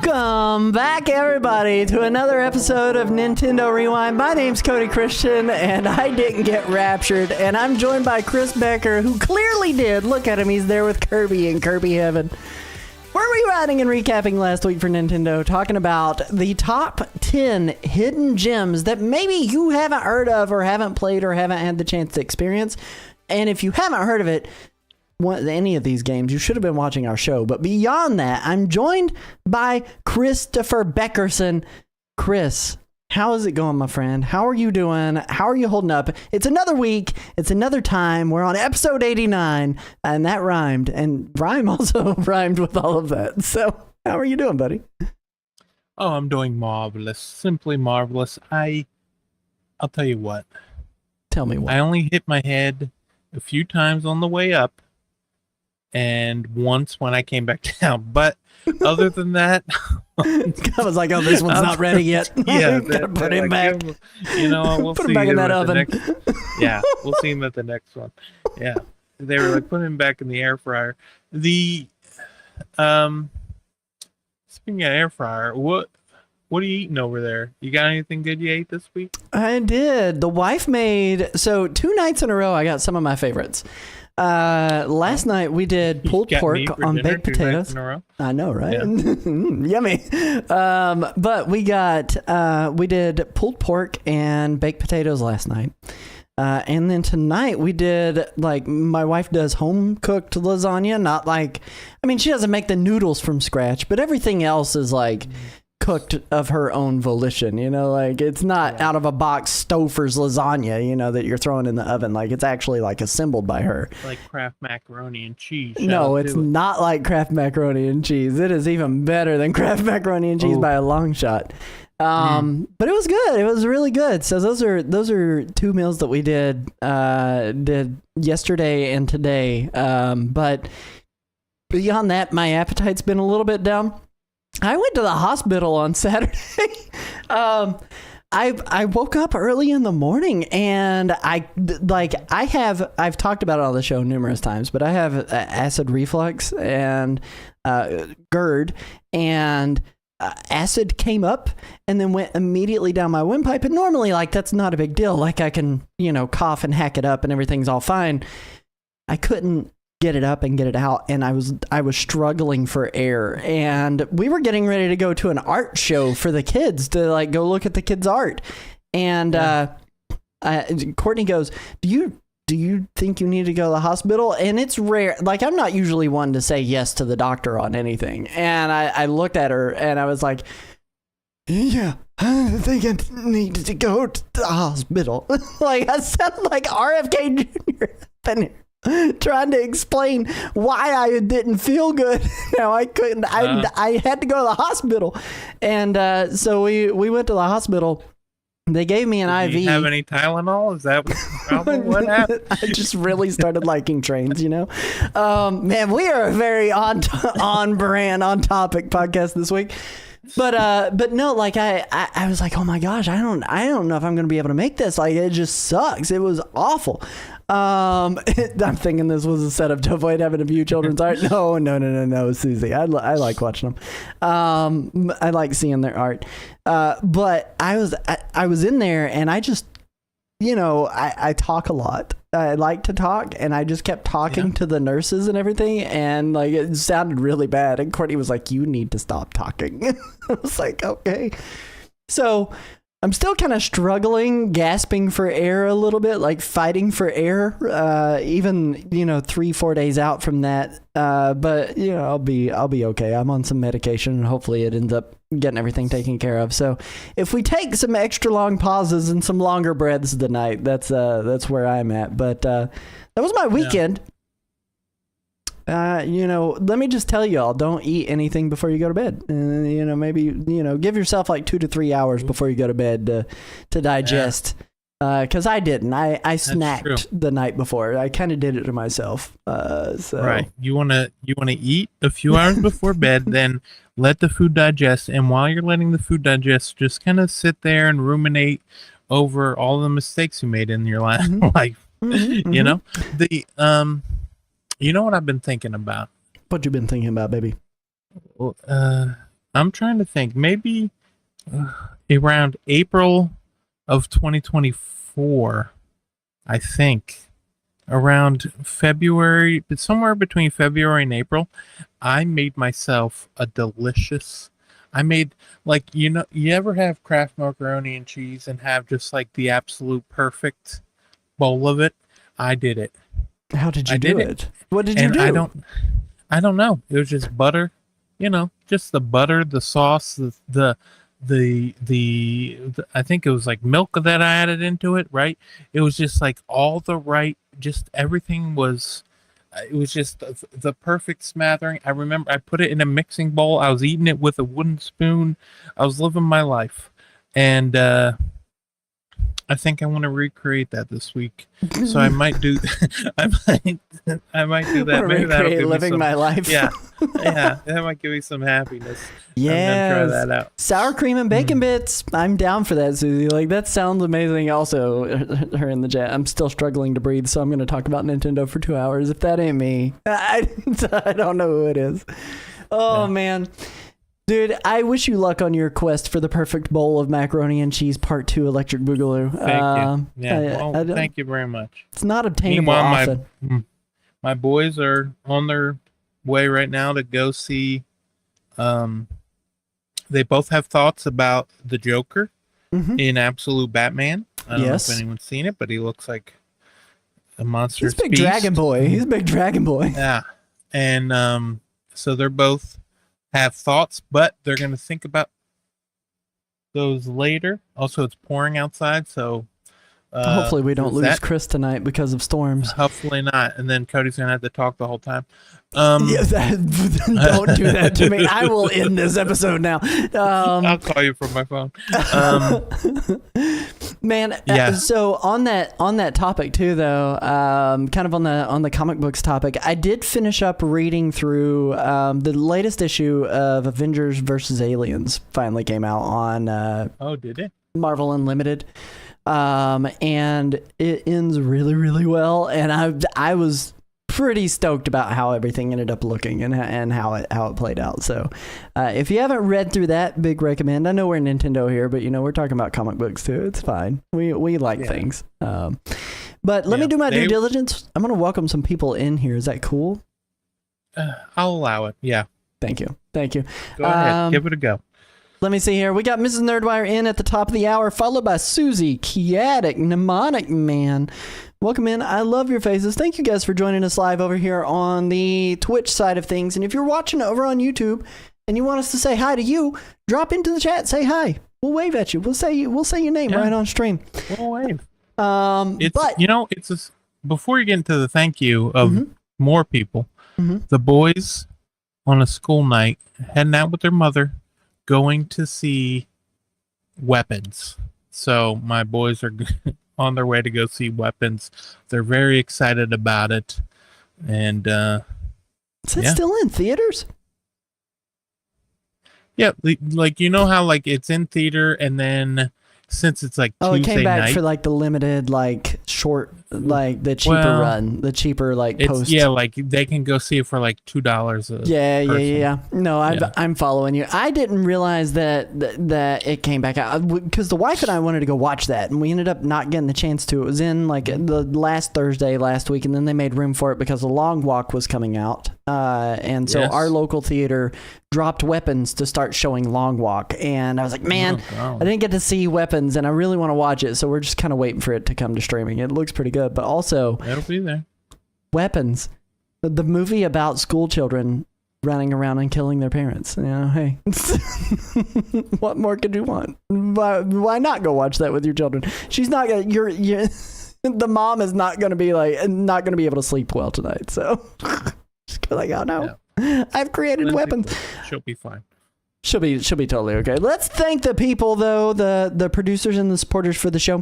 Welcome back, everybody, to another episode of Nintendo Rewind. My name's Cody Christian, and I didn't get raptured. And I'm joined by Chris Becker, who clearly did. Look at him, he's there with Kirby in Kirby Heaven. We're rewinding and recapping last week for Nintendo, talking about the top 10 hidden gems that maybe you haven't heard of or haven't played or haven't had the chance to experience. And if you haven't heard of it, any of these games, you should have been watching our show. But beyond that, I'm joined by Christopher Beckerson. Chris, how is it going, my friend? How are you doing? How are you holding up? It's another week. It's another time. We're on episode 89, and that rhymed. And Rhyme also rhymed with all of that. So how are you doing, buddy? Oh, I'm doing marvelous. Simply marvelous. I'll tell you what. Tell me what. I only hit my head a few times on the way up, and once when I came back down. But other than that, I was like, "Oh, this one's not ready yet." Yeah, gotta put him back. You know, we'll put see him back in him that at the oven. yeah, we'll see him at the next one. Yeah, they were like, put him back in the air fryer. The speaking of air fryer, what are you eating over there? You got anything good you ate this week? I did. The wife made, so 2 nights in a row, I got some of my favorites. Last night we did pulled pork on baked potatoes. I know, right? Yeah. Yummy. But we did pulled pork and baked potatoes last night. And then tonight we did, like, my wife does home cooked lasagna. Not like, I mean, she doesn't make the noodles from scratch, but everything else is like cooked of her own volition, you know, like it's not out of a box Stouffer's lasagna, you know, that you're throwing in the oven. Like it's actually like assembled by her. Like Kraft macaroni and cheese. No, it's not like Kraft macaroni and cheese. It is even better than Kraft macaroni and cheese by a long shot. But it was good. It was really good. So those are 2 meals that we did yesterday and today. But beyond that, my appetite's been a little bit down. I went to the hospital on Saturday. I woke up early in the morning, and I've talked about it on the show numerous times, but I have acid reflux and GERD, and acid came up and then went immediately down my windpipe. And normally, like, that's not a big deal. Like, I can, you know, cough and hack it up and everything's all fine. I couldn't get it up and get it out, and I was struggling for air, and we were getting ready to go to an art show for the kids to, like, go look at the kids' art, and Courtney goes, do you think you need to go to the hospital? And it's rare, like, I'm not usually one to say yes to the doctor on anything, and I looked at her and I was like, yeah, I think I need to go to the hospital. Like, I sound like RFK Jr. trying to explain why I didn't feel good. Now I couldn't. I had to go to the hospital, and so we went to the hospital. They gave me an IV. Do you have any Tylenol? Is that what happened? I just really started liking trains, you know. Man, we are a very on brand, on topic podcast this week. But no, like I was like, oh my gosh, I don't know if I'm going to be able to make this. Like, it just sucks. It was awful. I'm thinking this was a setup to avoid having to view children's art. No, Susie. I like watching them. I like seeing their art. But I was in there, and I just, you know, I talk a lot. I like to talk, and I just kept talking to the nurses and everything, and like it sounded really bad. And Courtney was like, "You need to stop talking." I was like, "Okay." So I'm still kind of struggling, gasping for air a little bit, like fighting for air, even, you know, 3-4 days out from that. But, you know, I'll be okay. I'm on some medication, and hopefully it ends up getting everything taken care of. So if we take some extra long pauses and some longer breaths tonight, that's where I'm at. But that was my weekend. You know, let me just tell y'all, don't eat anything before you go to bed. You know, maybe, you know, give yourself like 2 to 3 hours before you go to bed to digest. Because I didn't. I snacked the night before. I kind of did it to myself. So. Right. You wanna eat a few hours before bed, then let the food digest. And while you're letting the food digest, just kind of sit there and ruminate over all the mistakes you made in your life. You know, you know what I've been thinking about? What you been thinking about, baby? I'm trying to think. Maybe around April of 2024, I think. Around February, but somewhere between February and April, I made myself a delicious. I made, like, you ever have Kraft macaroni and cheese and have just like the absolute perfect bowl of it? I did it. How did you I do did it? What did you And do? I don't know. It was just butter, just the butter, the sauce, the I think it was like milk that I added into it, right? It was just like all the right, just everything was, it was just the perfect smattering. I remember I put it in a mixing bowl. I was eating it with a wooden spoon. I was living my life. And I think I want to recreate that this week. So I might do I might do that. Wanna Maybe that'll recreate give me living some, my life. yeah. Yeah, that might give me some happiness. I'm gonna Yes. try that out. Sour cream and bacon bits. I'm down for that, Susie. Like, that sounds amazing. Also, her in the chat. I'm still struggling to breathe, so I'm going to talk about Nintendo for 2 hours. If that ain't me, I don't know who it is. Oh, Yeah. man. Dude, I wish you luck on your quest for the perfect bowl of macaroni and cheese part 2 Electric Boogaloo. Thank you. Yeah. I don't- Thank you very much. It's not obtainable Meanwhile, often. my boys are on their way right now to go see. They both have thoughts about the Joker Mhm. in Absolute Batman. I don't know Yes. if anyone's seen it, but he looks like a monster. He's a big dragon boy. He's a big dragon boy. Yeah, and so they're both have thoughts, but they're going to think about those later. Also, it's pouring outside, so Hopefully we don't there's lose that. Chris tonight because of storms. Hopefully not, and then Cody's going to have to talk the whole time. Don't do that to me. I will end this episode now. I'll call you from my phone. Man, Yeah. so on that topic too, though, kind of on the comic books topic, I did finish up reading through the latest issue of Avengers versus Aliens. Finally came out on Oh, did it? Marvel Unlimited, and it ends really, really well. And I was pretty stoked about how everything ended up looking and how it played out. So if you haven't read through that, big recommend. I know we're Nintendo here, but we're talking about comic books too. It's fine. We like things. But let me do my due diligence. I'm gonna welcome some people in here. Is that cool? I'll allow it. Yeah. Thank you. Go ahead. Give it a go. Let me see here. We got Mrs. Nerdwire in at the top of the hour, followed by Susie, Kiatic, Mnemonic Man. Welcome in. I love your faces. Thank you guys for joining us live over here on the Twitch side of things. And if you're watching over on YouTube and you want us to say hi to you, drop into the chat. Say hi. We'll wave at you. We'll say your name right on stream. We'll wave. But It's before you get into the thank you of more people, the boys on a school night heading out with their mother, going to see Weapons. So my boys are on their way to go see Weapons. They're very excited about it, and is it still in theaters? yeah, like how like it's in theater, and then since it's like Tuesday it came back night, for like the limited, like short, like the cheaper run, the cheaper like it's post. like they can go see it for like $2. Yeah. No, I'm following you. I didn't realize that it came back out because the wife and I wanted to go watch that, and we ended up not getting the chance to. It was in like the last Thursday last week, and then they made room for it because The Long Walk was coming out, and so our local theater dropped Weapons to start showing Long Walk, and I was like, man, I didn't get to see Weapons, and I really want to watch it, so we're just kind of waiting for it to come to streaming. It looks pretty good, but also It'll be there. Weapons, the movie about school children running around and killing their parents. Hey, what more could you want? Why not go watch that with your children? She's not gonna. The mom is not gonna be able to sleep well tonight. So just go like, oh no. Yeah. I've created Weapons. She'll be fine. She'll be totally okay. Let's thank the people though, the producers and the supporters for the show.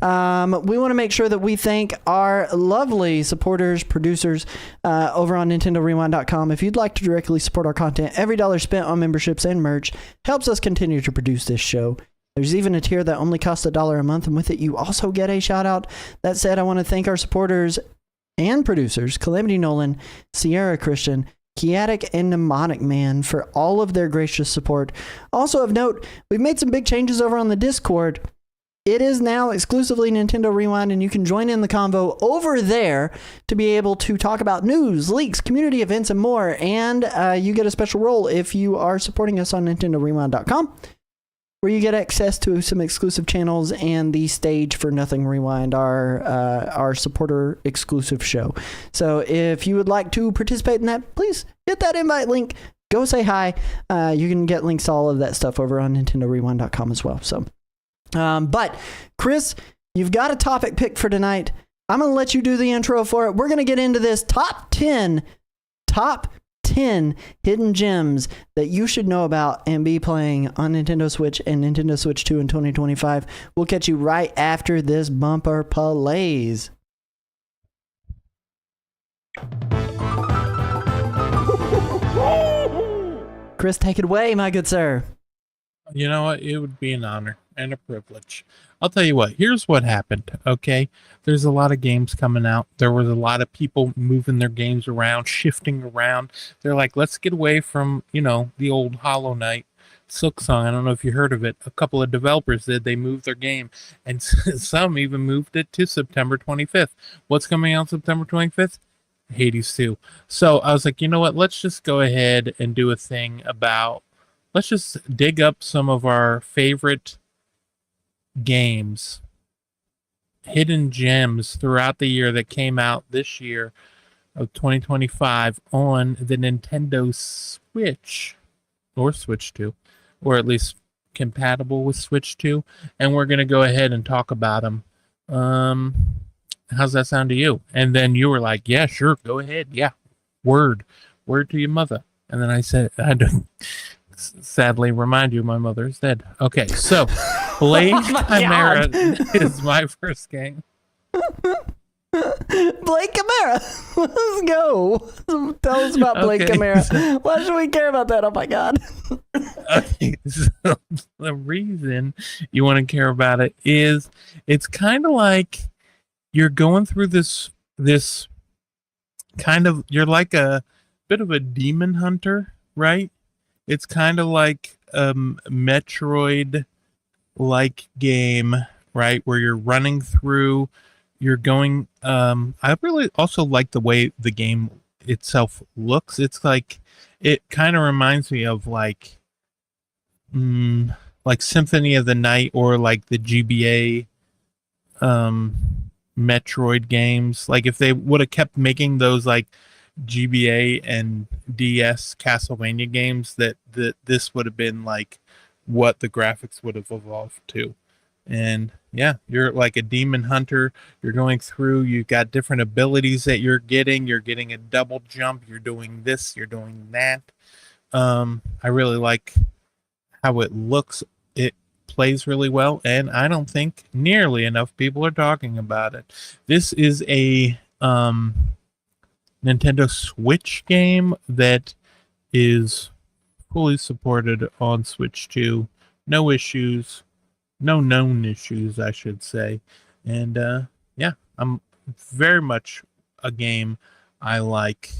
We want to make sure that we thank our lovely supporters, producers over on NintendoRewind.com. If you'd like to directly support our content, every dollar spent on memberships and merch helps us continue to produce this show. There's even a tier that only costs $1 a month, and with it you also get a shout out. That said, I want to thank our supporters and producers, Calamity Nolan, Sierra Christian, Chaotic and Mnemonic Man for all of their gracious support. Also of note, we've made some big changes over on the Discord. It is now exclusively Nintendo Rewind, and you can join in the convo over there to be able to talk about news, leaks, community events, and more. And you get a special role if you are supporting us on NintendoRewind.com, where you get access to some exclusive channels and the stage for Nothing Rewind, our supporter exclusive show. So if you would like to participate in that, please hit that invite link. Go say hi. You can get links to all of that stuff over on NintendoRewind.com as well. So. But Chris, you've got a topic picked for tonight. I'm going to let you do the intro for it. We're going to get into this top 10 hidden gems that you should know about and be playing on Nintendo Switch and Nintendo Switch 2 in 2025. We'll catch you right after this bumper plays. Chris, take it away, my good sir. You know what? It would be an honor and a privilege. I'll tell you what. Here's what happened, okay? There's a lot of games coming out. There was a lot of people moving their games around, shifting around. They're like, let's get away from, the old Hollow Knight. Silksong, I don't know if you heard of it. A couple of developers did. They moved their game, and some even moved it to September 25th. What's coming out September 25th? Hades 2. So I was like, you know what? Let's just go ahead and do a thing about... Let's just dig up some of our favorite games, hidden gems throughout the year that came out this year of 2025 on the Nintendo Switch or Switch 2, or at least compatible with Switch 2. And we're going to go ahead and talk about them. How's that sound to you? And then you were like, yeah, sure, go ahead. Yeah, word to your mother. And then I said, I don't... Sadly, remind you, my mother is dead. Okay, so Blade Chimera is my first game. Blade Chimera, let's go. Tell us about Blade Chimera. Why should we care about that? Oh my god. Okay, so the reason you want to care about it is it's kind of like you're going through this kind of, you're like a bit of a demon hunter, right? It's kind of like a Metroid-like game, right? Where you're running through, you're going... I really also like the way the game itself looks. It's like... It kind of reminds me of like Symphony of the Night or like the GBA Metroid games. Like if they would have kept making those like GBA and DS Castlevania games, that this would have been like what the graphics would have evolved to. And yeah, you're like a demon hunter. You're going through, you've got different abilities that you're getting a double jump, you're doing this, you're doing that. I really like how it looks. It plays really well, and I don't think nearly enough people are talking about it. This is a Nintendo Switch game that is fully supported on Switch 2. No issues. No known issues, I should say. And yeah, I'm very much a game I like.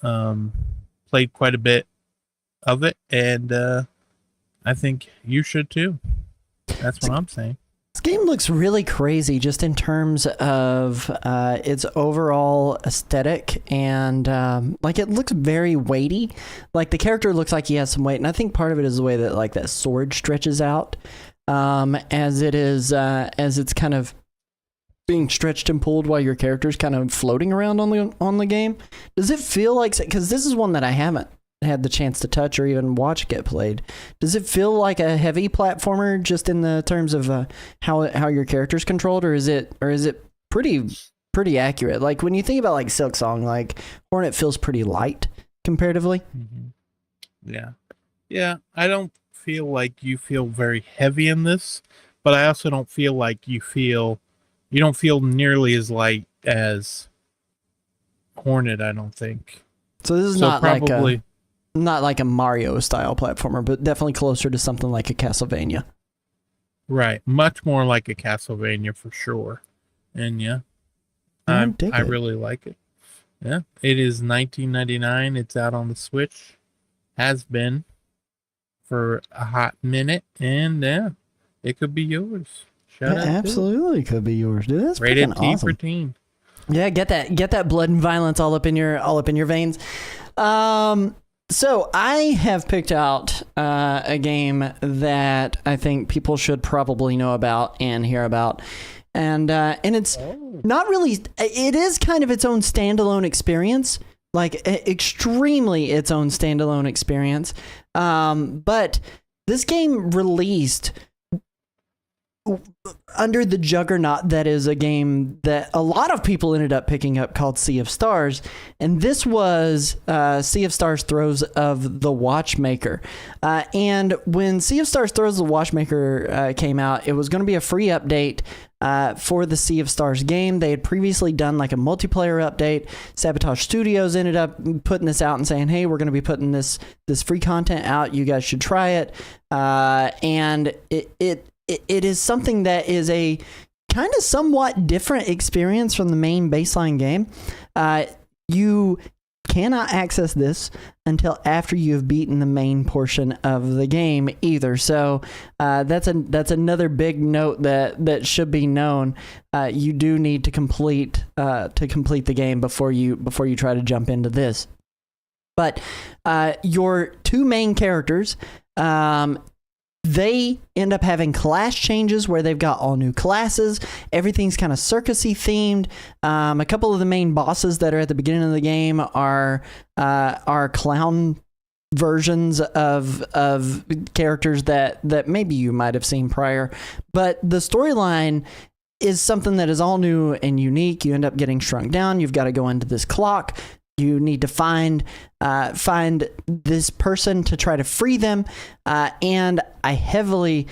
Played quite a bit of it, and I think you should too. That's what I'm saying. This game looks really crazy just in terms of its overall aesthetic, and like it looks very weighty. Like the character looks like he has some weight, and I think part of it is the way that like that sword stretches out as it's kind of being stretched and pulled while your character's kind of floating around on the game. Does it feel like, because this is one that I haven't had the chance to touch or even watch get played, does it feel like a heavy platformer just in the terms of how your character's controlled, or is it pretty accurate? Like when you think about like Silksong, like Hornet feels pretty light comparatively. Mm-hmm. Yeah, I don't feel like you feel very heavy in this, but I also don't feel like you don't feel nearly as light as Hornet, I don't think. So this is not like a Mario style platformer, but definitely closer to something like a Castlevania. Right. Much more like a Castlevania for sure. And yeah, I really like it. Yeah, it is 19.99. It's out on the Switch. Has been for a hot minute, and yeah, it could be yours. Shout It out to it. absolutely could be yours, dude. That's Rated freaking T for awesome. teen. Yeah, get that blood and violence all up in your veins. So I have picked out a game that I think people should probably know about and hear about, and it's not really. It is kind of its own standalone experience, like extremely its own standalone experience. But this game released under the juggernaut that is a game that a lot of people ended up picking up called Sea of Stars, and this was Sea of Stars Throes of the Watchmaker. And when Sea of Stars Throes of the Watchmaker came out, it was going to be a free update for the Sea of Stars game. They had previously done like a multiplayer update. Sabotage Studios ended up putting this out and saying, hey, we're going to be putting this free content out. You guys should try it. And it is something that is a kind of somewhat different experience from the main baseline game. You cannot access this until after you have beaten the main portion of the game either. So that's another big note that should be known. You do need to complete the game before you try to jump into this. But your two main characters, they end up having class changes where they've got all new classes. Everything's kind of circusy themed. A couple of the main bosses that are at the beginning of the game are clown versions of characters that maybe you might have seen prior. But the storyline is something that is all new and unique. You end up getting shrunk down. You've got to go into this clock. You need to find this person to try to free them, and I heavily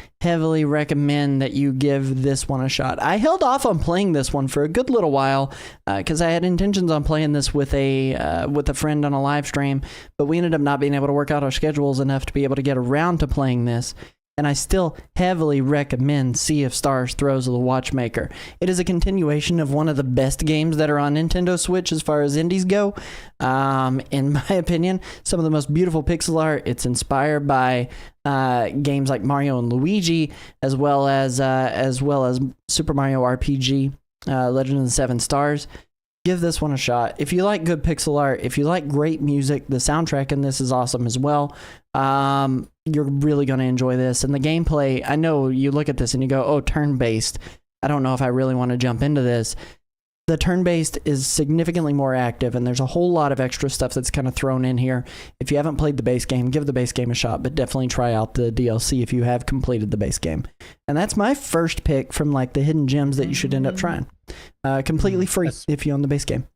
recommend that you give this one a shot. I held off on playing this one for a good little while because I had intentions on playing this with a friend on a live stream, but we ended up not being able to work out our schedules enough to be able to get around to playing this. And I still heavily recommend Sea of Stars Throes of the Watchmaker. It is a continuation of one of the best games that are on Nintendo Switch as far as indies go. In my opinion, some of the most beautiful pixel art. It's inspired by games like Mario and Luigi, as well as Super Mario RPG, Legend of the Seven Stars. Give this one a shot. If you like good pixel art, if you like great music, the soundtrack in this is awesome as well. You're really going to enjoy this. And the gameplay, I know you look at this and you go, oh, turn-based. I don't know if I really want to jump into this. The turn-based is significantly more active, and there's a whole lot of extra stuff that's kind of thrown in here. If you haven't played the base game, give the base game a shot, but definitely try out the DLC if you have completed the base game. And that's my first pick from like the hidden gems that you should end up trying. Completely free if you own the base game.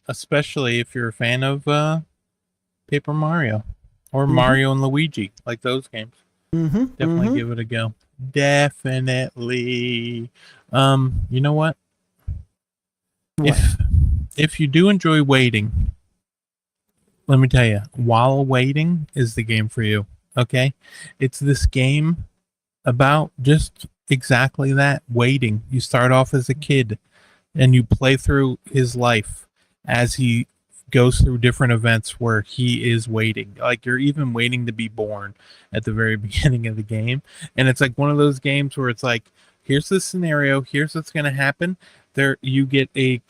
Especially if you're a fan of Paper Mario or Mario and Luigi, like those games. Definitely give it a go. Definitely. You know what? If you do enjoy waiting, let me tell you, While Waiting is the game for you. Okay? It's this game about just exactly that, waiting. You start off as a kid and you play through his life as he goes through different events where he is waiting. Like you're even waiting to be born at the very beginning of the game. And it's like one of those games where it's like, here's the scenario, here's what's going to happen. There you get a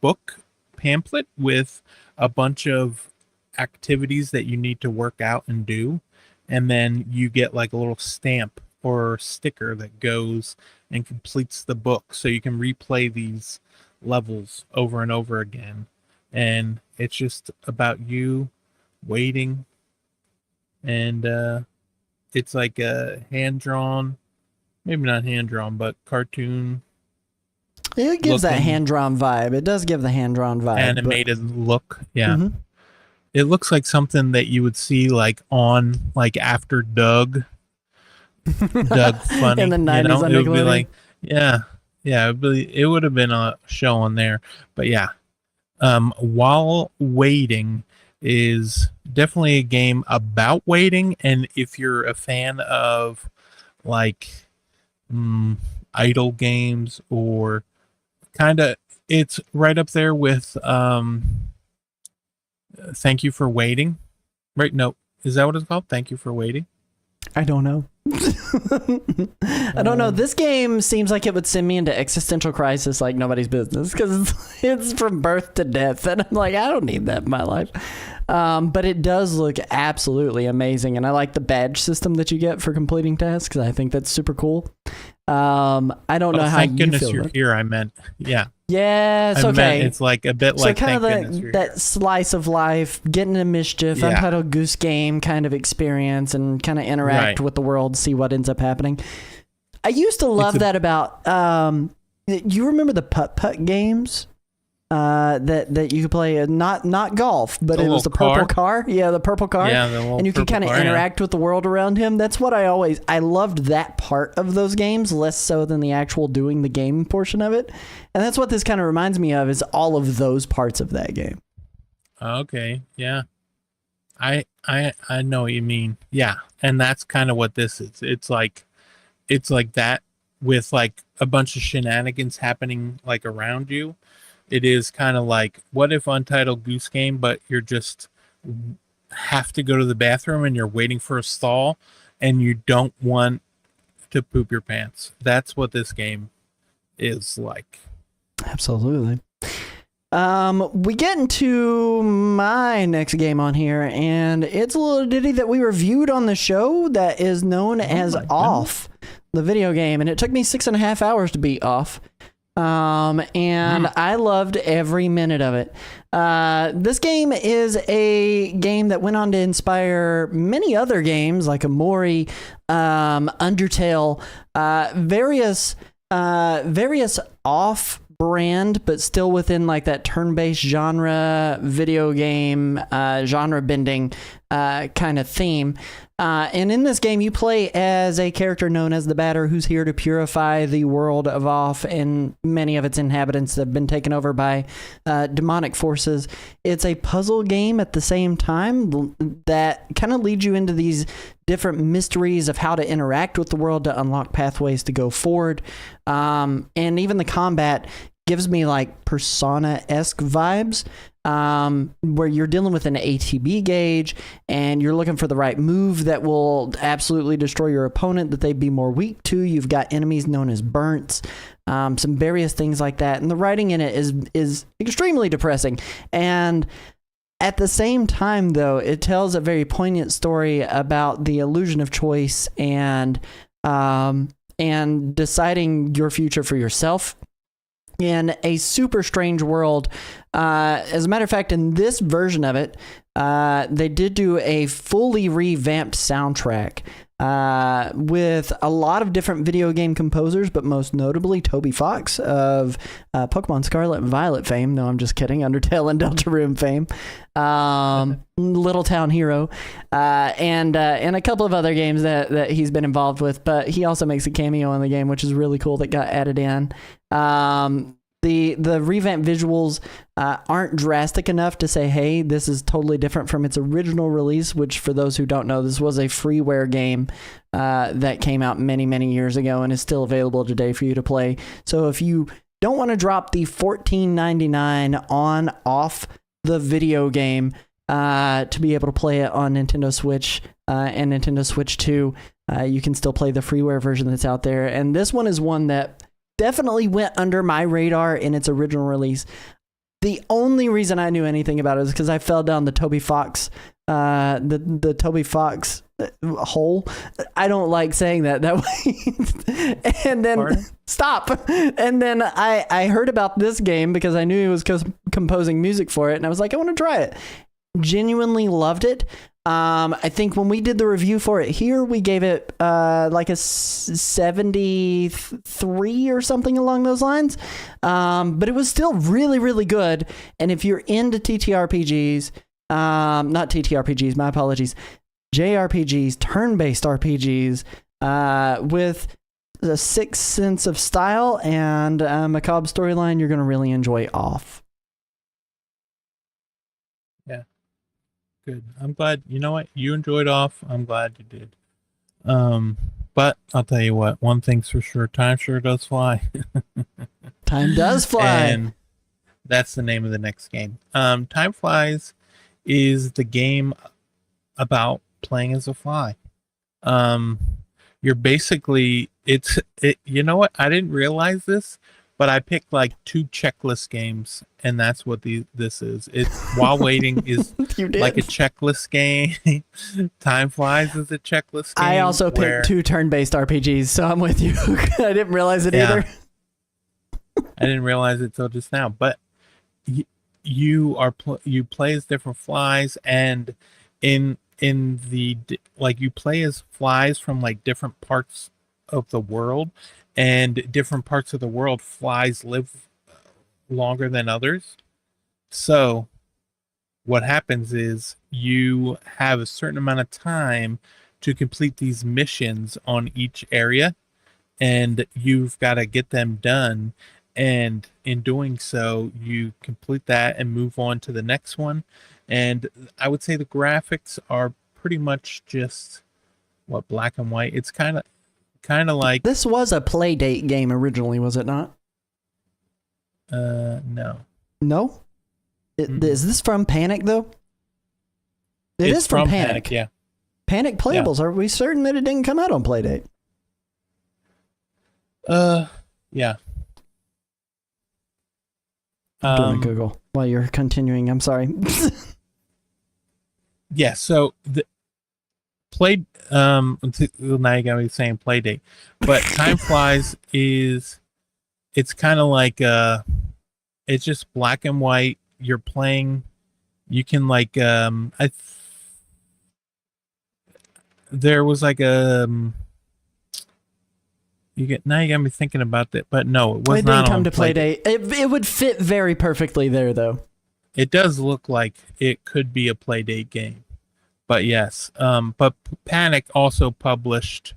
book pamphlet with a bunch of activities that you need to work out and do. And then you get like a little stamp or sticker that goes and completes the book. So you can replay these levels over and over again. And it's just about you waiting. And it's like a hand-drawn, maybe not hand-drawn, but cartoon. It gives that hand-drawn vibe. It does give the hand-drawn vibe. Animated look. Yeah. It looks like something that you would see like on like after Doug Funny. In the 90s on it would be Nickelodeon. like, it would have been a show on there. But yeah. While Waiting is definitely a game about waiting, and if you're a fan of like idle games or kind of it's right up there with Thank You for Waiting. Right? No, is that what it's called? Thank You for Waiting. I don't know. I don't know. This game seems like it would send me into existential crisis like nobody's business because it's from birth to death. And I'm like, I don't need that in my life. But it does look absolutely amazing. And I like the badge system that you get for completing tasks. I think that's super cool. I don't know how thank you goodness feel you're about it. here. I meant, yeah. Yes, I okay. meant it's like a bit So like kind thank of goodness you're that here. slice of life, getting a mischief, Yeah. Untitled Goose Game kind of experience and kind of interact Right. with the world, see what ends up happening. I used to love that about, you remember the putt-putt games? That you could play, not golf, but The it was the little purple car. Yeah, the purple car. Yeah, the little and you could purple kind of car, yeah. interact with the world around him. That's what I loved that part of those games, less so than the actual doing the game portion of it. And that's what this kind of reminds me of, is all of those parts of that game. Okay, yeah. I know what you mean. Yeah, and that's kind of what this is. It's like that with like a bunch of shenanigans happening like around you. It is kind of like, what if Untitled Goose Game, but you're just have to go to the bathroom and you're waiting for a stall and you don't want to poop your pants. That's what this game is like. Absolutely. We get into my next game on here, and it's a little ditty that we reviewed on the show that is known as my Off, the video game, and it took me 6.5 hours to beat Off. And I loved every minute of it. This game is a game that went on to inspire many other games like Amori, Undertale, various off-brand, but still within like that turn-based genre, video game, genre bending kind of theme. And in this game, you play as a character known as the Batter, who's here to purify the world of Off and many of its inhabitants that have been taken over by demonic forces. It's a puzzle game at the same time that kind of leads you into these different mysteries of how to interact with the world to unlock pathways to go forward. And even the combat gives me like Persona-esque vibes, where you're dealing with an ATB gauge and you're looking for the right move that will absolutely destroy your opponent that they'd be more weak to. You've got enemies known as Burnts, some various things like that. And the writing in it is extremely depressing. And at the same time, though, it tells a very poignant story about the illusion of choice and deciding your future for yourself in a super strange world. As a matter of fact, in this version of it, they did do a fully revamped soundtrack with a lot of different video game composers, but most notably Toby Fox of Pokemon Scarlet and Violet fame. No, I'm just kidding. Undertale and Deltarune fame. Little Town Hero, and a couple of other games that he's been involved with, but he also makes a cameo in the game, which is really cool, that got added in. The revamped visuals aren't drastic enough to say, hey, this is totally different from its original release, which, for those who don't know, this was a freeware game that came out many, many years ago and is still available today for you to play. So if you don't want to drop the $14.99 on off the video game to be able to play it on Nintendo Switch and Nintendo Switch 2, you can still play the freeware version that's out there. And this one is one that definitely went under my radar in its original release. The only reason I knew anything about it is because I fell down the Toby Fox, the Toby Fox hole. I don't like saying that way. And then Pardon? stop. And then I heard about this game because I knew he was composing music for it, and I was like, I want to try it. Genuinely loved it. I think when we did the review for it here, we gave it like a 73 or something along those lines. But it was still really, really good. And if you're into TTRPGs, not TTRPGs, my apologies, JRPGs, turn-based RPGs, with a sixth sense of style and a macabre storyline, you're going to really enjoy Off. Good. I'm glad. You know what? You enjoyed Off. I'm glad you did. But I'll tell you what. One thing's for sure. Time sure does fly. Time does fly. And That's the name of the next game. Time Flies is the game about playing as a fly. You're basically you know what? I didn't realize this, but I picked like 2 checklist games, and that's what this is. It's While Waiting is like a checklist game. Time Flies is a checklist game. I also picked 2 turn-based RPGs, so I'm with you. I didn't realize it either. I didn't realize it till just now, but you play as different flies, and in the like you play as flies from like different parts of the world, and different parts of the world flies live longer than others. So what happens is you have a certain amount of time to complete these missions on each area, and you've got to get them done. And in doing so, you complete that and move on to the next one. And I would say the graphics are pretty much just black and white. It's kind of like this was a Playdate game originally, was it not? No. No? Is this from Panic though? It's is from Panic. Yeah. Panic Playables. Yeah. Are we certain that it didn't come out on Playdate? Yeah. Doing a Google while you're continuing. I'm sorry. Yeah, so the now you gotta be saying Playdate, but Time Flies it's kind of like it's just black and white. You're playing. You can like there was like you got me thinking about that, but no, it was not on Playdate. It didn't come to Playdate. It would fit very perfectly there, though. It does look like it could be a Playdate game, but yes. But Panic also published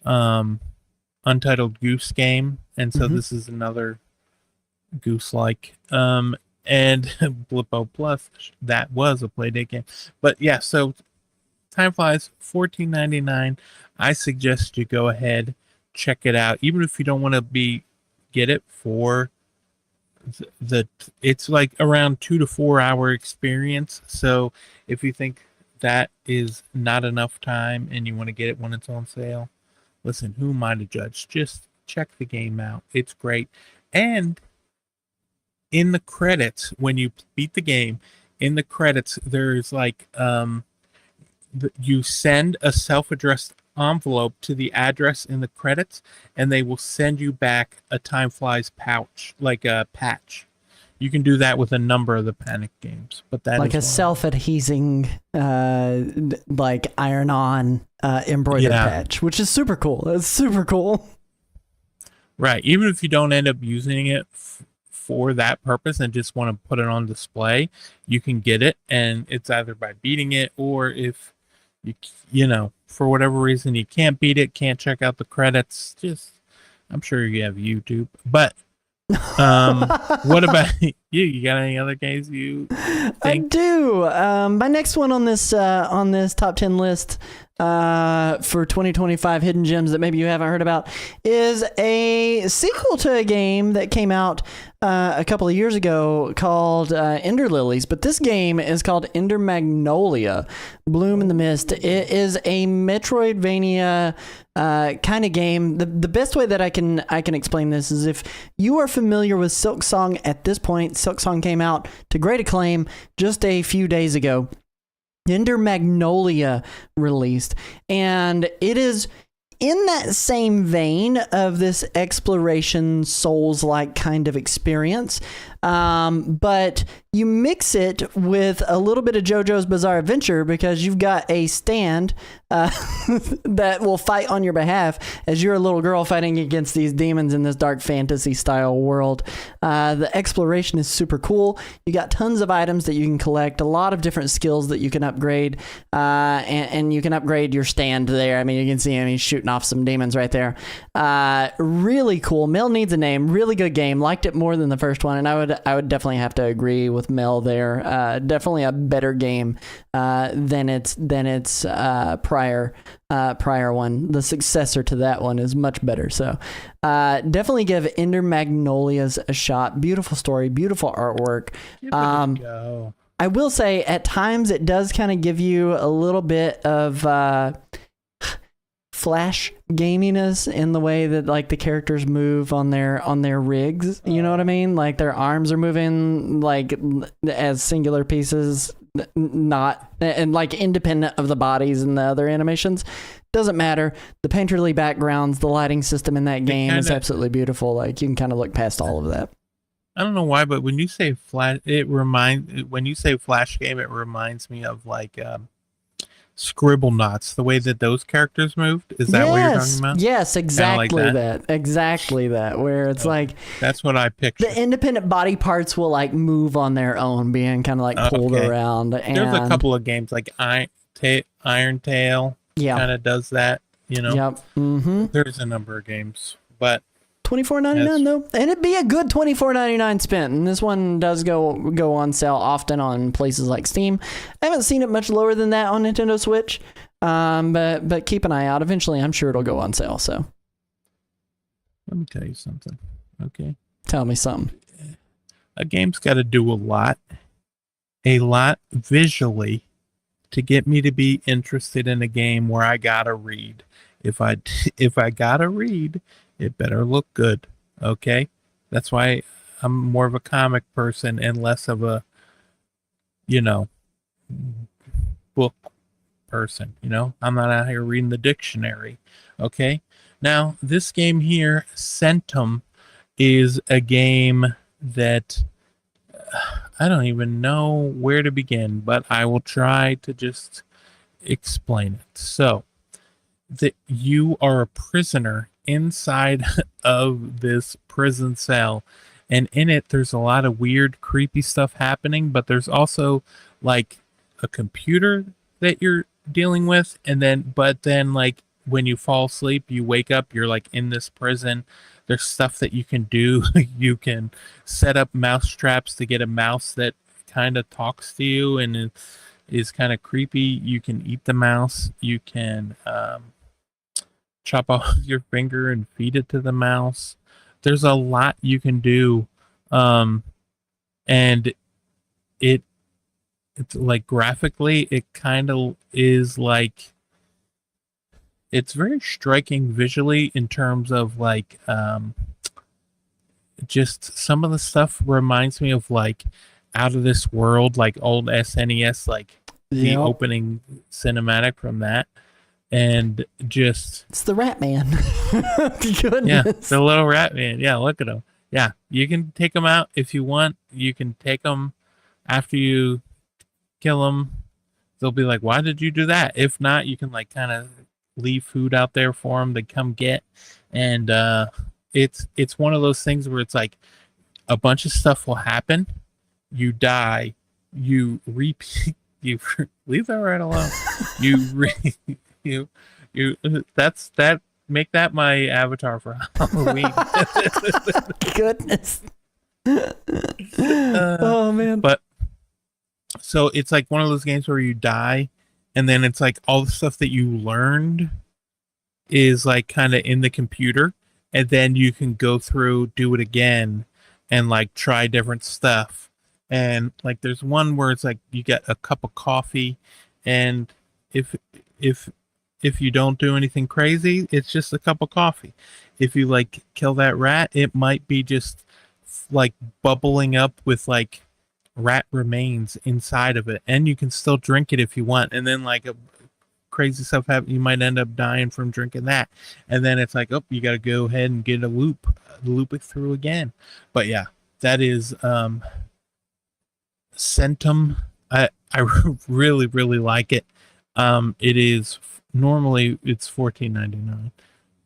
Untitled Goose Game, and so this is another Goose-like. And Blippo Plus, that was a Playdate game, but yeah. So Time Flies, $14.99. I suggest you go ahead, check it out, even if you don't want to get it for it's like around 2 to 4 hour experience. So if you think that is not enough time and you want to get it when it's on sale, listen, who am I to judge? Just check the game out. It's great. And in the credits, when you beat the game, in the credits there's like you send a self-addressed envelope to the address in the credits, and they will send you back a Time Flies pouch, like a patch. You can do that with a number of the Panic games, but that like is a self-adhesing like iron-on embroidered patch, which is super cool. That's super cool. Right. Even if you don't end up using it for that purpose and just want to put it on display, you can get it, and it's either by beating it, or if you know, for whatever reason you can't beat it, can't check out the credits, just, I'm sure you have YouTube. But what about you? You got any other games you think? I do. My next one on this top 10 list for 2025 hidden gems that maybe you haven't heard about is a sequel to a game that came out a couple of years ago called Ender Lilies, but this game is called Ender Magnolia Bloom in the Mist. It is a Metroidvania kind of game. The best way that I can explain this is, if you are familiar with Silksong at this point, Silksong came out to great acclaim just a few days ago. Ender Magnolia released, and it is in that same vein of this exploration Souls-like kind of experience, but you mix it with a little bit of JoJo's Bizarre Adventure, because you've got a stand that will fight on your behalf as you're a little girl fighting against these demons in this dark fantasy style world. The exploration is super cool. You got tons of items that you can collect, a lot of different skills that you can upgrade, and you can upgrade your stand there. I mean, you can see him, he's shooting off some demons right there. Really cool. Mel Needs a Name, really good game. Liked it more than the first one, and would definitely have to agree with Mel there. Definitely a better game than its prior one. The successor to that one is much better. So definitely give Ender Magnolias a shot. Beautiful story, beautiful artwork. Give it a go. I will say at times it does kind of give you a little bit of Flash gaminess in the way that like the characters move on their rigs. You know what I mean? Like their arms are moving like as singular pieces, not and like independent of the bodies and the other animations. Doesn't matter. The painterly backgrounds, the lighting system in that game is absolutely beautiful. Like you can kind of look past all of that. I don't know why, but when you say Flash game, it reminds me of like Scribblenauts, the way that those characters moved. Is that what you're talking about? Yes, exactly that. Exactly that. Where it's like that's what I pictured. The independent body parts will like move on their own, being kind of like pulled around. And there's a couple of games like Iron Tail. Kind of does that. You know. Yep. Mm-hmm. There's a number of games, but. $24.99 though, and it'd be a good $24.99 spent. And this one does go on sale often on places like Steam. I haven't seen it much lower than that on Nintendo Switch, but keep an eye out. Eventually, I'm sure it'll go on sale. So, let me tell you something. Okay, tell me something. A game's got to do a lot visually to get me to be interested in a game where I gotta read. If I gotta read, it better look good, okay? That's why I'm more of a comic person and less of a, book person, I'm not out here reading the dictionary, okay? Now, this game here, Centum, is a game that I don't even know where to begin, but I will try to just explain it. So, that you are a prisoner inside of this prison cell, and in it there's a lot of weird creepy stuff happening, but there's also like a computer that you're dealing with, but then like when you fall asleep, you wake up, you're like in this prison. There's stuff that you can do. You can set up mouse traps to get a mouse that kind of talks to you and is kind of creepy. You can eat the mouse. You can chop off your finger and feed it to the mouse. There's a lot you can do, and it's like graphically, it kind of is like it's very striking visually in terms of like just some of the stuff reminds me of like Out of This World, like old SNES, like the opening cinematic from that. And just it's the Rat Man. Goodness. Yeah, the little Rat Man. Yeah, look at him. Yeah, you can take them out if you want. You can take them after you kill them. They'll be like, "Why did you do that?" If not, you can like kind of leave food out there for them to come get. And it's one of those things where it's like a bunch of stuff will happen. You die. You repeat. You leave that right alone. You make that my avatar for Halloween. Goodness. Oh man. But so it's like one of those games where you die and then it's like all the stuff that you learned is like kind of in the computer, and then you can go through, do it again, and like try different stuff. And like there's one where it's like you get a cup of coffee, and if you don't do anything crazy, it's just a cup of coffee. If you like kill that rat, it might be just like bubbling up with like rat remains inside of it, and you can still drink it if you want. And then like a crazy stuff happen, you might end up dying from drinking that. And then it's like, oh, you got to go ahead and get loop it through again. But yeah, that is Centum. I really like it. It is normally it's $14.99,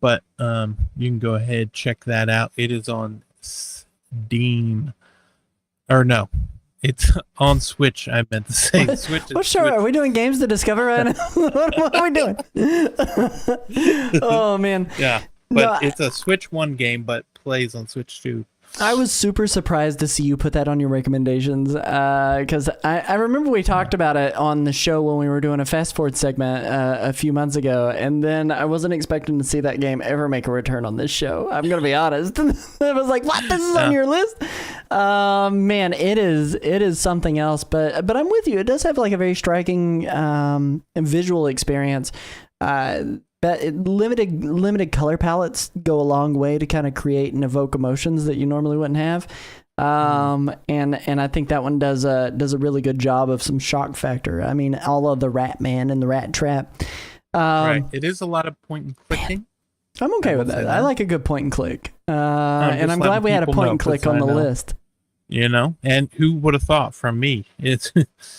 but you can go ahead, check that out. It is on Steam, or no, it's on Switch. I meant to say Switch. Well, sure. Switch. Are we doing games to discover right now? What are we doing? Oh man. Yeah, but it's a Switch 1 game, but plays on Switch 2. I was super surprised to see you put that on your recommendations because I remember we talked about it on the show when we were doing a fast forward segment a few months ago, and then I wasn't expecting to see that game ever make a return on this show. I'm gonna be honest. I was like, "What? This is on your list?" Man, it is something else. But I'm with you. It does have like a very striking visual experience. But limited color palettes go a long way to kind of create and evoke emotions that you normally wouldn't have. And I think that one does a really good job of some shock factor. I mean, all of the Rat Man and the Rat Trap. Right. It is a lot of point and clicking. I'm okay with that. I like a good point and click. And I'm glad we had a point and click on the list. You know, and who would have thought from me? It's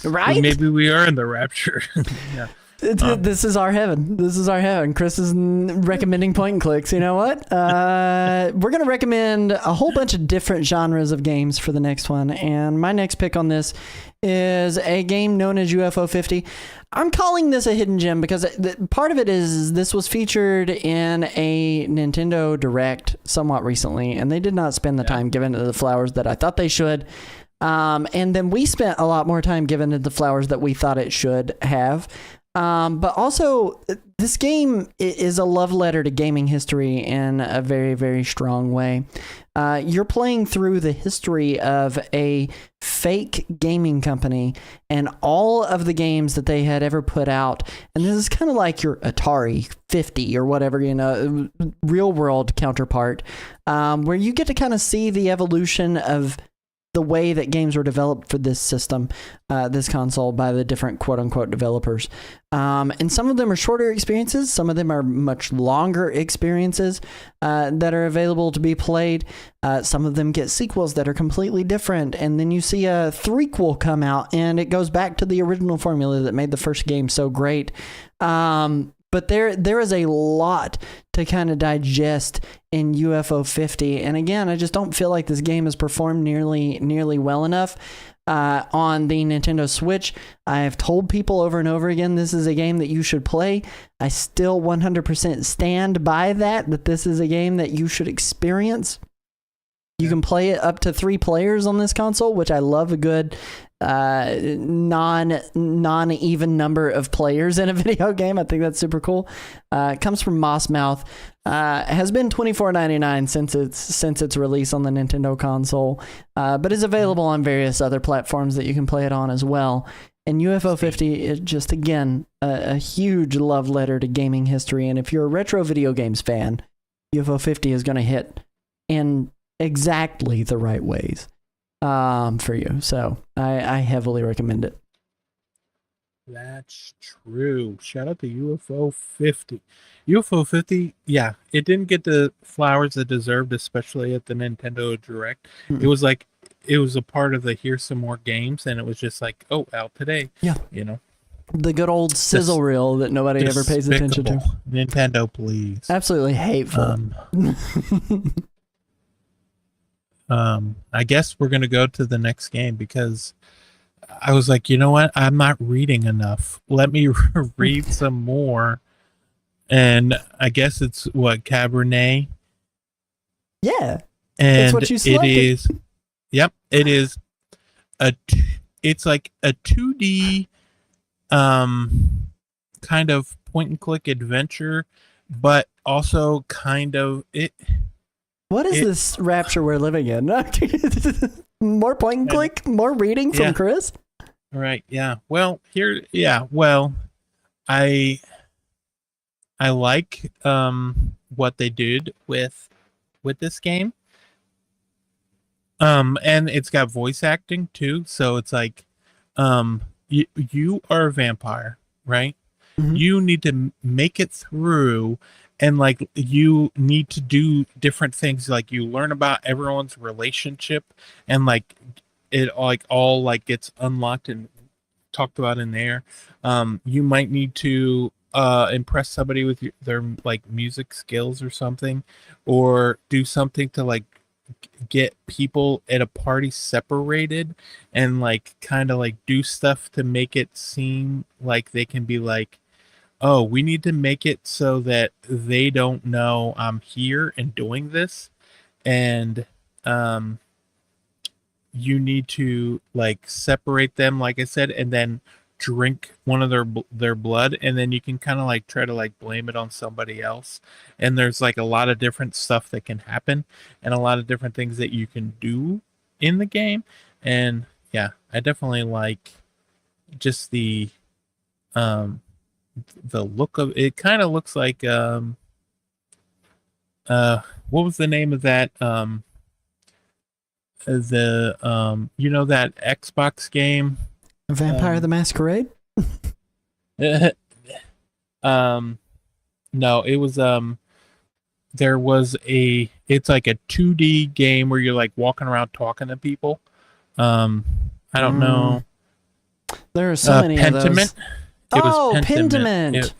right. Maybe we are in the rapture. Yeah. This is our heaven. This is our heaven. Chris is recommending point and clicks. You know what? We're going to recommend a whole bunch of different genres of games for the next one. And my next pick on this is a game known as UFO 50. I'm calling this a hidden gem because part of it is this was featured in a Nintendo Direct somewhat recently, and they did not spend the time giving it the flowers that I thought they should. And then we spent a lot more time giving it the flowers that we thought it should have. But also, this game is a love letter to gaming history in a very, very strong way. You're playing through the history of a fake gaming company and all of the games that they had ever put out. And this is kind of like your Atari 50 or whatever, you know, real world counterpart, where you get to kind of see the evolution of the way that games were developed for this system, this console, by the different quote-unquote developers. And some of them are shorter experiences. Some of them are much longer experiences that are available to be played. Some of them get sequels that are completely different. And then you see a threequel come out, and it goes back to the original formula that made the first game so great. But there is a lot to kind of digest in UFO 50. And again, I just don't feel like this game has performed nearly well enough on the Nintendo Switch. I have told people over and over again, this is a game that you should play. I still 100% stand by that this is a game that you should experience. You can play it up to 3 players on this console, which I love a good non-even number of players in a video game. I think that's super cool. It comes from Mossmouth. Has been $24.99 since its release on the Nintendo console, but is available on various other platforms that you can play it on as well. And UFO 50 is just, again, a huge love letter to gaming history. And if you're a retro video games fan, UFO 50 is going to hit in exactly the right ways for you. So I heavily recommend it. That's true. Shout out to UFO 50. UFO 50, yeah, it didn't get the flowers it deserved, especially at the Nintendo Direct. Mm-mm. It was like, it was a part of the here's some more games, and it was just like, oh, out today. Yeah. You know? The good old sizzle reel that nobody ever pays attention to. Nintendo, please. Absolutely hateful. I guess we're going to go to the next game because I was like, you know what? I'm not reading enough. Let me read some more. And I guess it's what, Cabernet? Yeah. And that's what you selected. It is, yep, it is it's like a 2D kind of point and click adventure, but also kind of it. What is this rapture we're living in? More point and click, more reading from Chris. Right. Yeah. Well, here. Yeah. Well, I like what they did with this game. And it's got voice acting too, so it's like, you are a vampire, right? Mm-hmm. You need to make it through. And like you need to do different things, like you learn about everyone's relationship, and like it like all like gets unlocked and talked about in there. You might need to impress somebody with their like music skills or something, or do something to like get people at a party separated, and like kind of like do stuff to make it seem like they can be like, oh, we need to make it so that they don't know I'm here and doing this. And you need to like separate them, like I said, and then drink one of their blood, and then you can kind of like try to like blame it on somebody else. And there's like a lot of different stuff that can happen, and a lot of different things that you can do in the game. And yeah, I definitely like just the look of it. Kind of looks like what was the name of that that Xbox game, Vampire the Masquerade? no, it was there was it's like a 2D game where you're like walking around talking to people. I don't know. There are so many of those. Pentiment. It was Pentiment.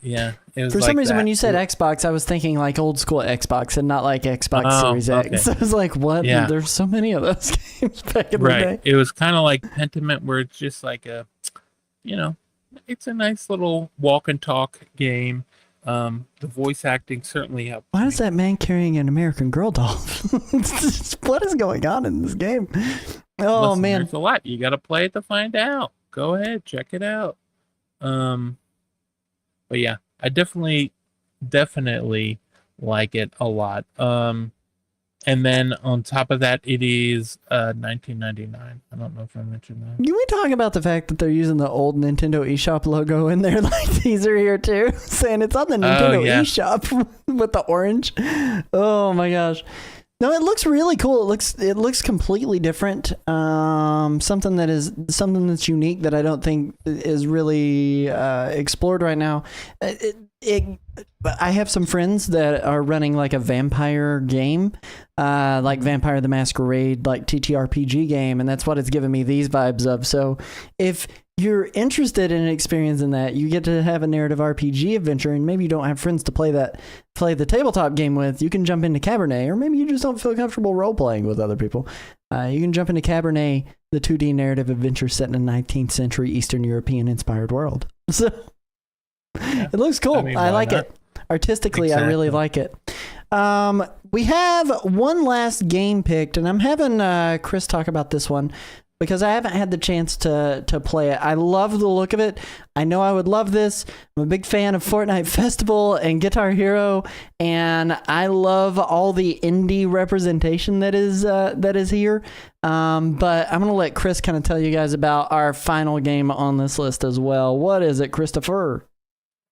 It was For like some reason, that. when you said Xbox, I was thinking like old school Xbox and not like Xbox Series X. Okay. I was like, what? Yeah. There's so many of those games back in the Right. day. It was kind of like Pentiment, where it's just like it's a nice little walk and talk game. The voice acting certainly helped. Why is that man carrying an American Girl doll? What is going on in this game? Oh, Listen, man. there's a lot. You got to play it to find out. Go ahead, check it out. But yeah, I definitely like it a lot. And then on top of that, it is $19.99. I don't know if I mentioned that. Can we talk about the fact that they're using the old Nintendo eShop logo in their like teaser here too? Saying it's on the Nintendo eShop with the orange. Oh my gosh. No, it looks really cool. It looks completely different. Something that's unique that I don't think is really explored right now. I have some friends that are running like a vampire game, like Vampire the Masquerade, like TTRPG game, and that's what it's giving me these vibes of. So if you're interested in experiencing that, you get to have a narrative RPG adventure, and maybe you don't have friends to play the tabletop game with, you can jump into Cabernet, or maybe you just don't feel comfortable role-playing with other people. You can jump into Cabernet, the 2D narrative adventure set in a 19th century Eastern European-inspired world. So it looks cool. I like it. Artistically, exactly. I really like it. We have one last game picked, and I'm having Chris talk about this one because I haven't had the chance to play it. I love the look of it. I know I would love this. I'm a big fan of Fortnite Festival and Guitar Hero, and I love all the indie representation that is here. But I'm going to let Chris kind of tell you guys about our final game on this list as well. What is it, Christopher?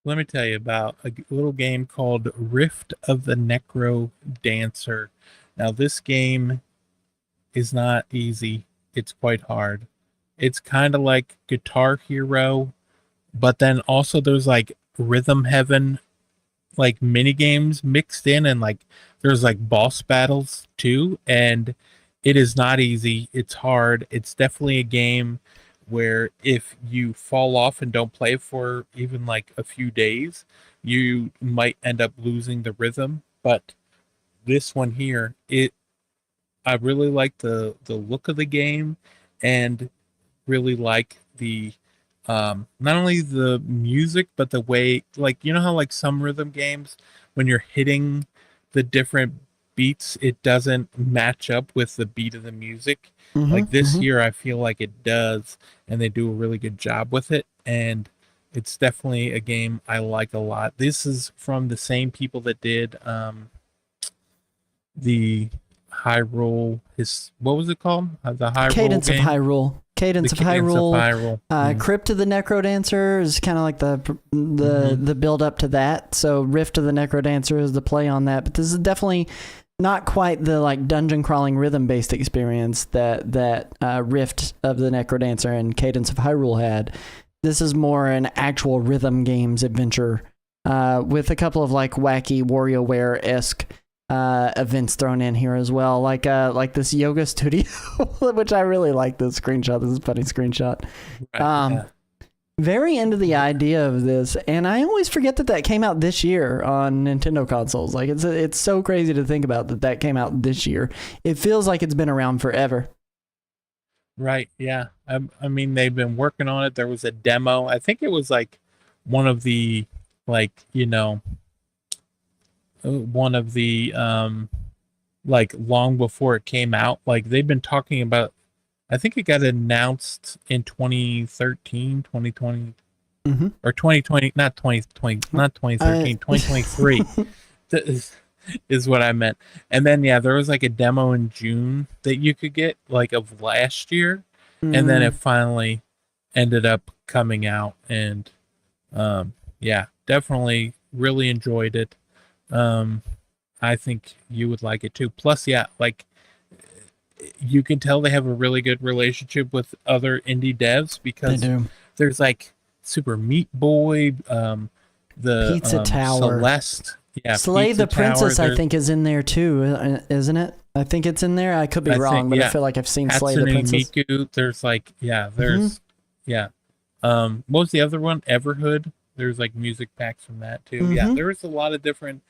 Let me tell you about a little game called Rift of the Necro Dancer. Now, this game is not easy. It's quite hard. It's kind of like Guitar Hero, but then also there's like Rhythm Heaven, like mini games mixed in, and like there's like boss battles too. And it is not easy. It's hard. It's definitely a game where if you fall off and don't play for even like a few days, you might end up losing the rhythm. But this one here, I really like the look of the game, and really like the not only the music, but the way, like, you know how like some rhythm games, when you're hitting the different beats, it doesn't match up with the beat of the music. Like this here, I feel like it does, and they do a really good job with it, and it's definitely a game I like a lot. This is from the same people that did the Hyrule, what was it called? The Hyrule Cadence game? of Hyrule. Cadence of Hyrule. Crypt of the Necrodancer is kind of like the build up to that. So Rift of the Necrodancer is the play on that, but this is definitely not quite the like dungeon crawling rhythm based experience that Rift of the Necrodancer and Cadence of Hyrule had. This is more an actual rhythm games adventure with a couple of like wacky WarioWare-esque events thrown in here as well, like this yoga studio, which I really like this screenshot. This is a funny screenshot. Very into the idea of this, and I always forget that came out this year on Nintendo consoles. Like it's so crazy to think about that came out this year. It feels like it's been around forever. Right, yeah. I mean, they've been working on it. There was a demo. I think it was like one of the, like, like long before it came out. Like they've been talking about, I think it got announced in 2013, 2020, or 2020, not 2020, not 2013, 2023 is what I meant. And then, yeah, there was like a demo in June that you could get like of last year. And then it finally ended up coming out. And yeah, definitely really enjoyed it. I think you would like it too. Plus, yeah, like you can tell they have a really good relationship with other indie devs because there's like Super Meat Boy, the Pizza Tower, Celeste, yeah, Slay Pizza the Princess. Tower, I think is in there too, isn't it? I think it's in there. I could be wrong, but I feel like I've seen Slay the Princess. Miku, there's like, yeah, there's, yeah. What was the other one? Everhood. There's like music packs from that too. Yeah, there's a lot of different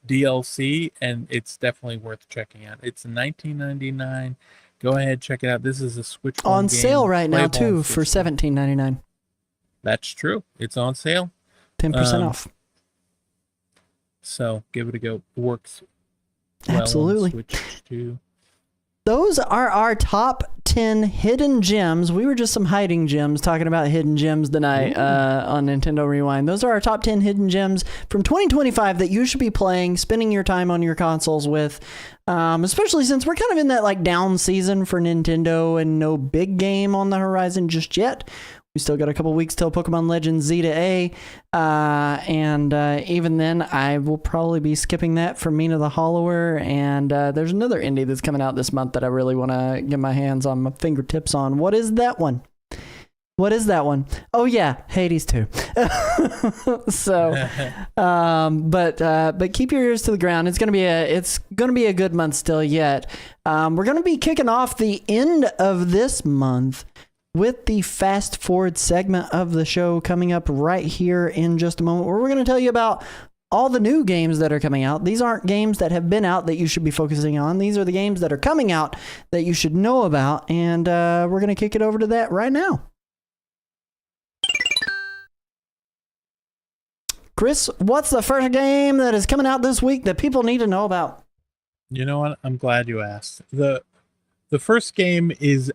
DLC, and it's definitely worth checking out. It's $19.99. Go ahead, check it out. This is a Switch on game, sale right now too for system. $17.99. That's true. It's on sale. 10% off. So give it a go. It works well absolutely. On Switch too. Those are our top 10 hidden gems. We were just some hiding gems talking about hidden gems tonight on Nintendo Rewind. Those are our top 10 hidden gems from 2025 that you should be playing, spending your time on your consoles with, especially since we're kind of in that like down season for Nintendo and no big game on the horizon just yet. We still got a couple weeks till Pokemon Legends Z to A, and even then, I will probably be skipping that for Mina the Hollower, and there's another indie that's coming out this month that I really want to get my hands on, my fingertips on. What is that one? What is that one? Oh yeah, Hades 2. So, but keep your ears to the ground. It's gonna be a good month still yet. We're gonna be kicking off the end of this month with the fast forward segment of the show coming up right here in just a moment, where we're going to tell you about all the new games that are coming out. These aren't games that have been out that you should be focusing on. These are the games that are coming out that you should know about, and we're going to kick it over to that right now. Chris, what's the first game that is coming out this week that people need to know about? You know what? I'm glad you asked. The first game is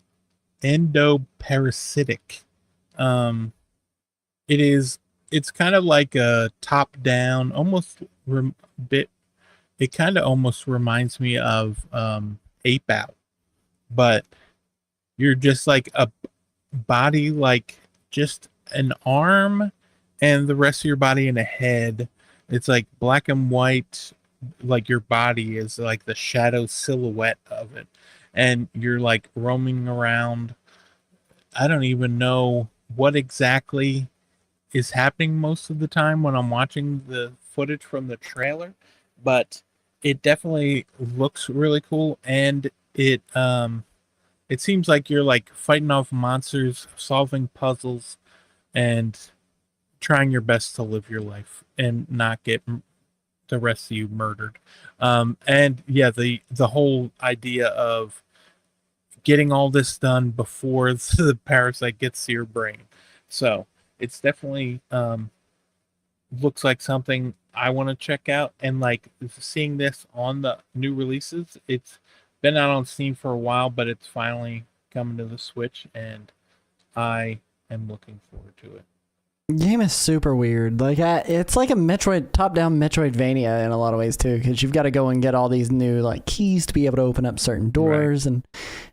Endoparasitic. It's kind of like a top down, almost bit. It kind of almost reminds me of Ape Out, but you're just like a body, like just an arm and the rest of your body and a head. It's like black and white, like your body is like the shadow silhouette of it. And you're like roaming around. I don't even know what exactly is happening most of the time when I'm watching the footage from the trailer, but it definitely looks really cool. And it seems like you're like fighting off monsters, solving puzzles, and trying your best to live your life and not get the rest of you murdered. And yeah, the whole idea of getting all this done before the parasite gets to your brain. So it's definitely looks like something I want to check out. And like seeing this on the new releases, it's been out on Steam for a while, but it's finally coming to the Switch, and I am looking forward to it. Game is super weird. Like it's like a Metroid top-down Metroidvania in a lot of ways too, because you've got to go and get all these new like keys to be able to open up certain doors and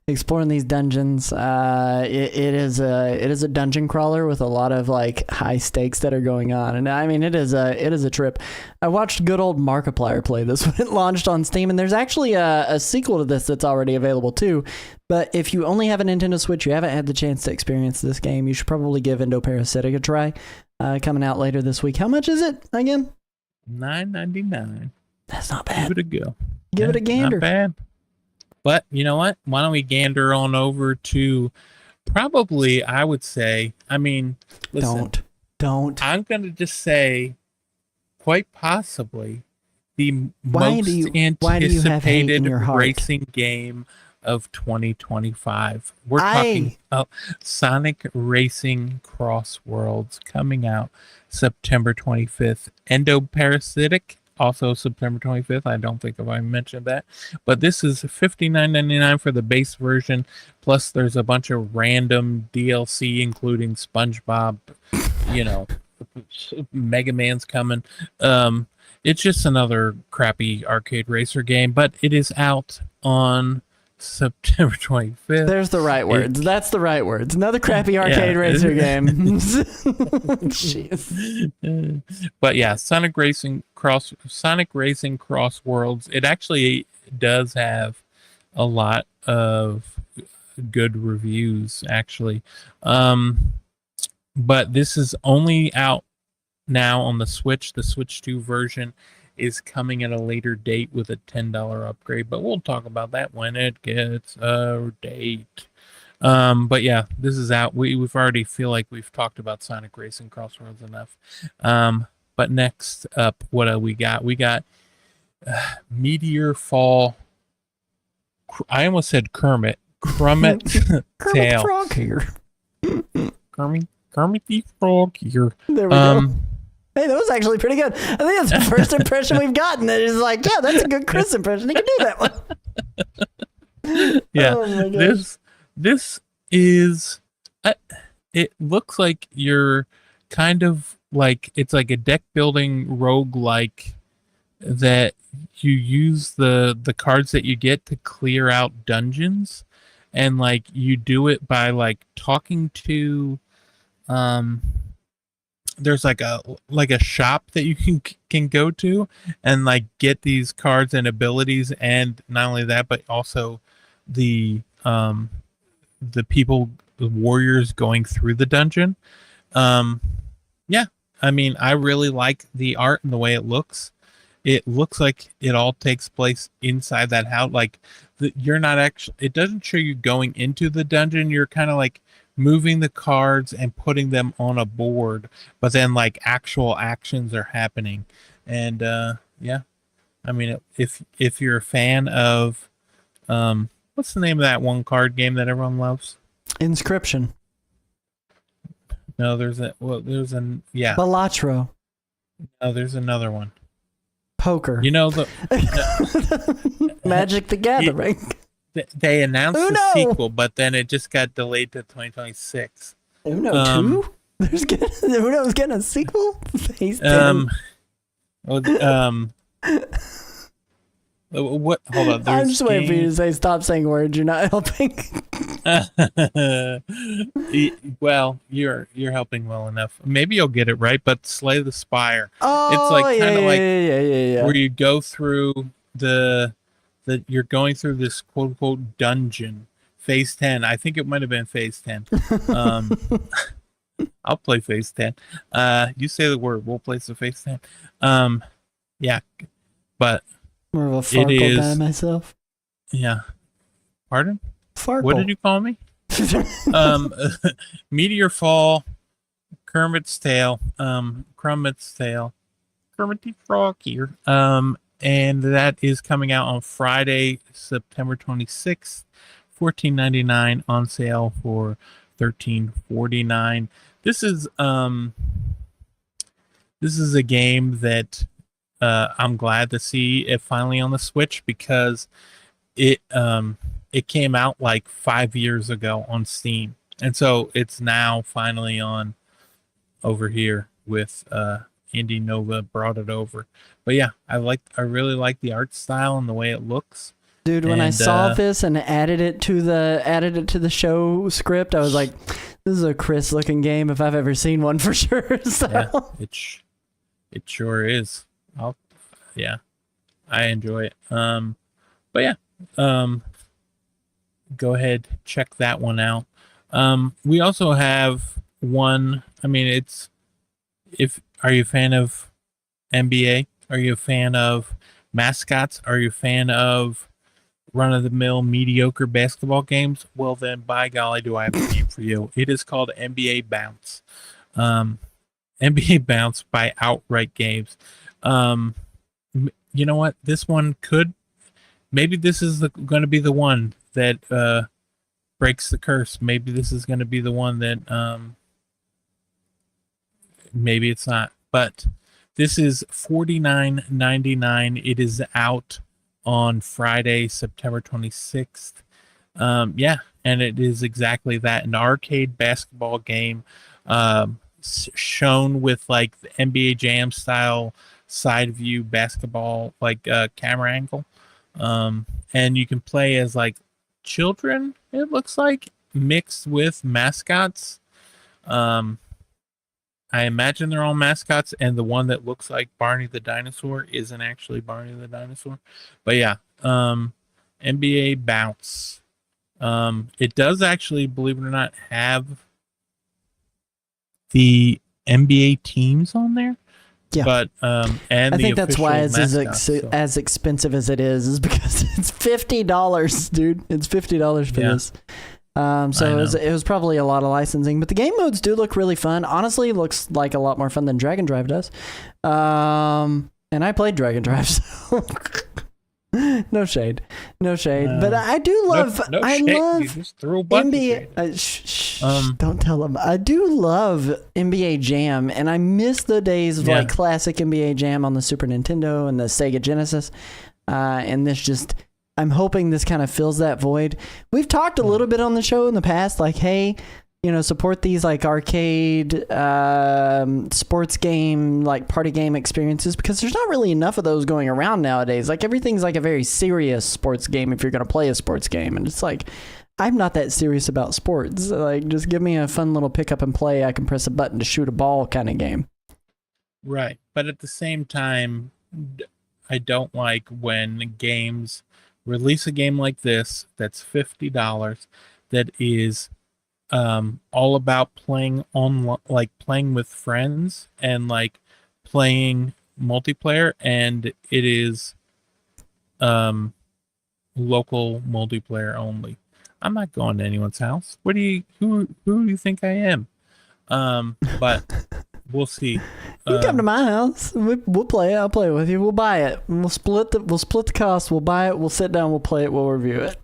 exploring these dungeons. It is a dungeon crawler with a lot of like high stakes that are going on, and I mean it is a trip. I watched good old Markiplier play this when it launched on Steam, and there's actually a sequel to this that's already available too. But if you only have a Nintendo Switch, you haven't had the chance to experience this game, you should probably give Endoparasitic a try. Coming out later this week. How much is it again? $9.99. That's not bad. Give it a go. Give it a gander. Not bad. But you know what? Why don't we gander on over to probably, I would say, I mean, listen. Don't. I'm going to just say, quite possibly, the most anticipated racing game of 2025. We're talking about Sonic Racing Cross Worlds coming out September 25th. Endoparasitic also September 25th. I don't think I mentioned that, but this is $59.99 for the base version. Plus, there's a bunch of random DLC, including SpongeBob. You know, Mega Man's coming. It's just another crappy arcade racer game, but it is out on September 25th. There's the right words. That's the right words. Another crappy arcade racer game. Jeez. But yeah, Sonic Racing Cross Worlds. It actually does have a lot of good reviews, actually. But this is only out now on the Switch. The Switch 2 version is coming at a later date with a $10 upgrade, but we'll talk about that when it gets a date. But yeah, this is out. We've already feel like we've talked about Sonic Racing Crossroads enough. But next up, what do we got? We got Meteor Fall. I almost said Kermit Tail. Frog here. Kermit the Frog here. There we go. Hey, that was actually pretty good. I think that's the first impression we've gotten. That is like, yeah, that's a good Chris impression. He can do that one. Yeah, oh this is. It looks like you're kind of like it's like a deck building roguelike that you use the cards that you get to clear out dungeons, and like you do it by like talking to. There's like a shop that you can go to and like get these cards and abilities, and not only that, but also the people, the warriors going through the dungeon. Yeah, I mean, I really like the art and the way it looks. It looks like it all takes place inside that house. Like you're not actually. It doesn't show you going into the dungeon. You're kind of like moving the cards and putting them on a board, but then like actual actions are happening. And yeah, I mean, if you're a fan of what's the name of that one card game that everyone loves? Inscription. No, there's yeah. Balatro. No, there's another one. Poker. You know the Magic the Gathering. They announced Uno! the sequel, but then it just got delayed to 2026. Uno 2? Uno's getting a sequel? What? Hold on. I'm just waiting for you to say stop saying words. You're not helping. Well, you're helping well enough. Maybe you'll get it right, but Slay the Spire. Oh, it's like kind of yeah. where you go through you're going through this quote unquote dungeon. Phase 10. I think it might have been Phase 10. I'll play Phase 10. You say the word, we'll play the Phase 10. Yeah, but more of a Farkle guy myself. Yeah. Pardon? Farkle. What did you call me? Meteor Fall, Kermit's Tail, Kermit the Frog here. And that is coming out on Friday, September 26th, $14.99 on sale for $13.49. This is a game that I'm glad to see it finally on the Switch, because it came out like 5 years ago on Steam, and so it's now finally on over here with Indie Nova brought it over. But yeah, I really like the art style and the way it looks. Dude, when I saw this and added it to the show script, I was like, this is a Chris looking game if I've ever seen one, for sure. So. Yeah, it sure is. I enjoy it. But yeah, go ahead, check that one out. We also have one. I mean, are you a fan of NBA? Are you a fan of mascots? Are you a fan of run-of-the-mill mediocre basketball games? Well, then, by golly, do I have a game for you. It is called NBA Bounce. NBA Bounce by Outright Games. You know what? This one maybe this is going to be the one that breaks the curse. Maybe this is going to be the one that maybe it's not. But This is $49.99. It is out on Friday, September 26th. Yeah, and it is exactly that, an arcade basketball game, shown with like the NBA Jam style side view basketball, like camera angle. And you can play as like children, it looks like, mixed with mascots. I imagine they're all mascots, and the one that looks like Barney the dinosaur isn't actually Barney the dinosaur. But yeah, NBA Bounce. It does actually, believe it or not, have the NBA teams on there. Yeah. But and I the think that's why it's mascots, so. as expensive as it is because it's $50, dude. It's $50 for this. So it was probably a lot of licensing, but the game modes do look really fun. Honestly, it looks like a lot more fun than Dragon Drive does. And I played Dragon Drive, so no shade. But I do love. No I shade. love You just threw a bunch NBA. Don't tell them. I do love NBA Jam, and I miss the days of like classic NBA Jam on the Super Nintendo and the Sega Genesis. And this just. I'm hoping this kind of fills that void. We've talked a little bit on the show in the past, like, hey, support these like arcade sports game, like party game experiences, because there's not really enough of those going around nowadays. Like everything's like a very serious sports game if you're going to play a sports game. And it's like, I'm not that serious about sports. Like, just give me a fun little pick up and play. I can press a button to shoot a ball kind of game. Right. But at the same time, I don't like when games release a game like this that's $50 that is all about playing on, like playing with friends and like playing multiplayer, and it is local multiplayer only. I'm not going to anyone's house. Who do you think I am? But we'll see. You come to my house. We'll play it. I'll play it with you. We'll buy it. We'll split the cost. We'll buy it. We'll sit down. We'll play it. We'll review it.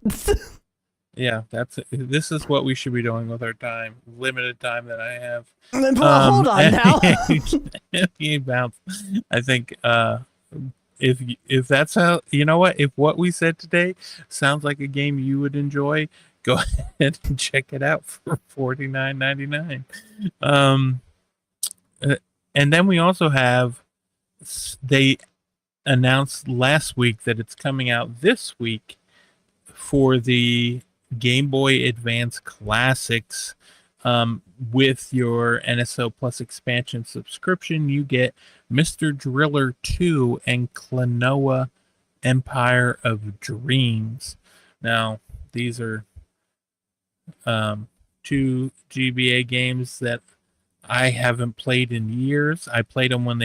Yeah, this is what we should be doing with our time, limited time that I have. Well, hold on now. NBA Bounce. I think if that's how, you know what, if what we said today sounds like a game you would enjoy, go ahead and check it out for $49.99. And then we also have, they announced last week that it's coming out this week for the Game Boy Advance Classics. With your NSO Plus expansion subscription, you get Mr. Driller 2 and Klonoa Empire of Dreams. Now, these are two GBA games that I haven't played in years. I played them when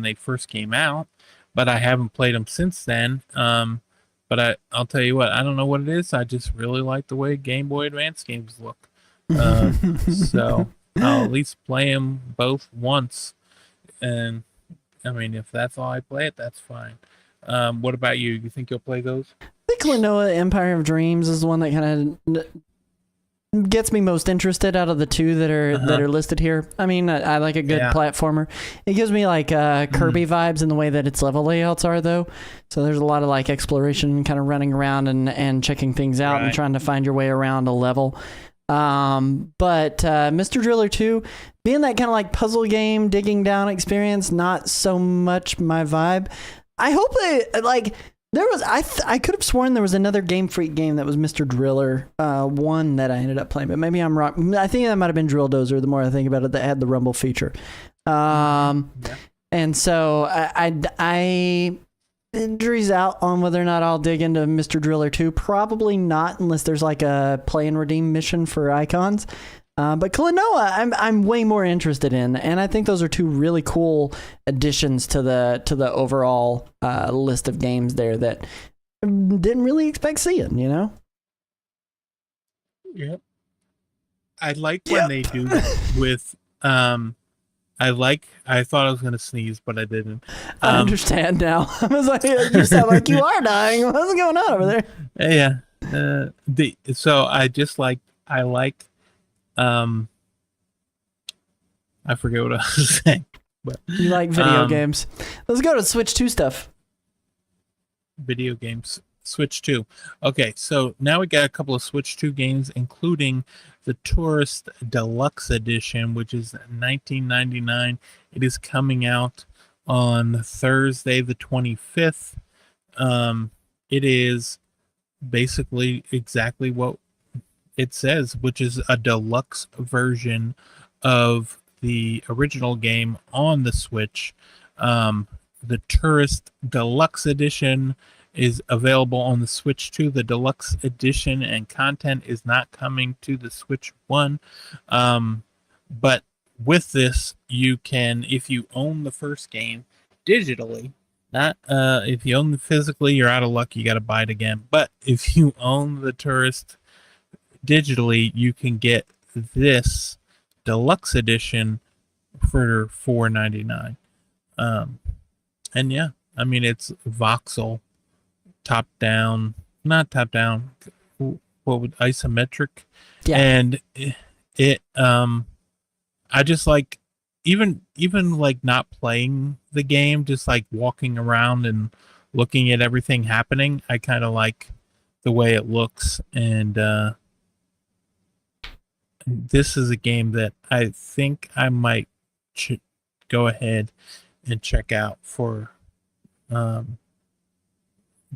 they first came out, but I haven't played them since then. But I'll tell you what, I don't know what it is. I just really like the way Game Boy Advance games look. So I'll at least play them both once. And I mean, if that's all I play it, that's fine. What about you? You think you'll play those? I think Klonoa Empire of Dreams is the one that kind of gets me most interested out of the two that are listed here. I mean, I like a good platformer. It gives me like Kirby vibes in the way that its level layouts are, though. So there's a lot of like exploration, kind of running around and checking things out and trying to find your way around a level. But Mr. Driller 2, being that kind of like puzzle game, digging down experience, not so much my vibe. I hope they like. There was I could have sworn there was another Game Freak game that was Mr. Driller 1 that I ended up playing, but maybe I'm wrong. I think that might have been Drill Dozer. The more I think about it, that had the rumble feature. And so I injuries out on whether or not I'll dig into Mr. Driller 2. Probably not, unless there's like a play and redeem mission for icons. But Klonoa, I'm way more interested in, and I think those are two really cool additions to the overall list of games there that didn't really expect seeing. Yep. I like when they do with I thought I was gonna sneeze, but I didn't. I understand now. I was like, you sound like you are dying. What's going on over there? Yeah. So I like I forget what I was saying. But You like video games. Let's go to Switch 2 stuff. video games. Switch 2. Okay, so now we got a couple of Switch 2 games, including the Tourist Deluxe Edition, which is $19.99. It is coming out on Thursday, the 25th. It is basically exactly what it says, which is a deluxe version of the original game on the Switch. The Tourist Deluxe Edition is available on the Switch 2. The Deluxe Edition and content is not coming to the Switch 1. But with this, you can, if you own the first game digitally, not if you own it physically, you're out of luck. You got to buy it again. But if you own the Tourist digitally, you can get this Deluxe Edition for $4.99. And yeah, I mean, it's voxel, top down, not top down, what would isometric? Yeah. And it I just like even like not playing the game, just like walking around and looking at everything happening. I kind of like the way it looks, and this is a game that I think I might go ahead and check out for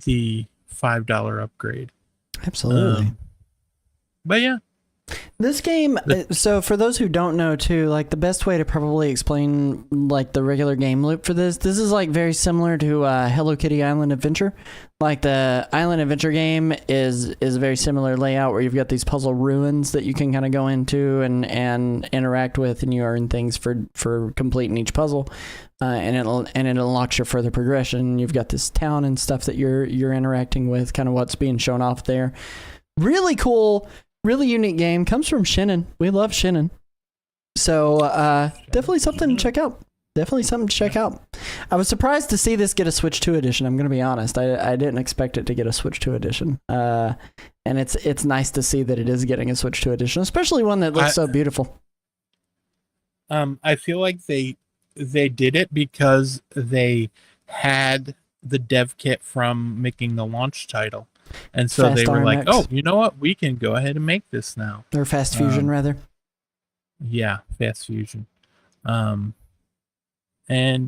the $5 upgrade. Absolutely. But yeah, This game, so for those who don't know too, like the best way to probably explain like the regular game loop for this is like very similar to Hello Kitty Island Adventure. Like the Island Adventure game is a very similar layout where you've got these puzzle ruins that you can kind of go into and interact with, and you earn things for completing each puzzle, and it unlocks your further progression. You've got this town and stuff that you're interacting with, kind of what's being shown off there. Really cool. Really unique game. Comes from Shin'en. We love Shin'en. So definitely something to check out. Definitely something to check out. I was surprised to see this get a Switch 2 edition. I'm going to be honest. I didn't expect it to get a Switch 2 edition. And it's nice to see that it is getting a Switch 2 edition, especially one that looks so beautiful. I feel like they did it because they had the dev kit from making the launch title. And so Fast they were RMX. like, oh, you know what? We can go ahead and make this now. Or Fast Fusion, rather. Yeah, Fast Fusion. And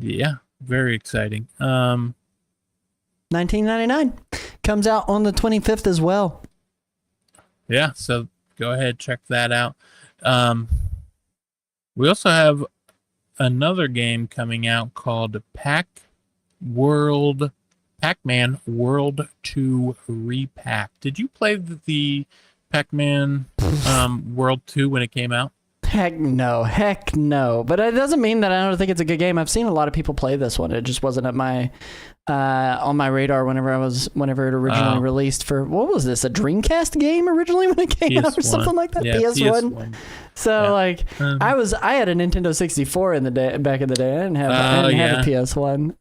yeah, very exciting. $19.99. Comes out on the 25th as well. Yeah, so go ahead, check that out. We also have another game coming out called Pac-Man World 2 Repack. Did you play the Pac-Man World 2 when it came out? Heck no. But it doesn't mean that I don't think it's a good game. I've seen a lot of people play this one. It just wasn't at my on my radar whenever it originally released for, what was this, a Dreamcast game originally when it came out or something like that? Yeah, PS1. So I had a Nintendo 64 back in the day. I didn't have a PS1.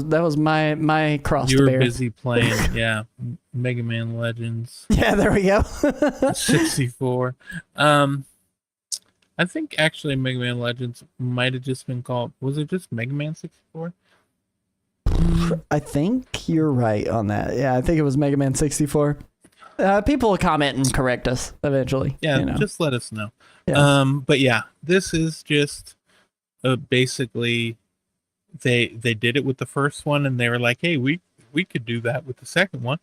That was my cross to bear. You were busy playing, Mega Man Legends. Yeah, there we go. 64. I think actually Mega Man Legends might have just been called, was it just Mega Man 64? I think you're right on that. Yeah, I think it was Mega Man 64. People will comment and correct us eventually. Yeah, just let us know. Yeah. But yeah, this is just basically they did it with the first one, and they were like, hey, we could do that with the second one.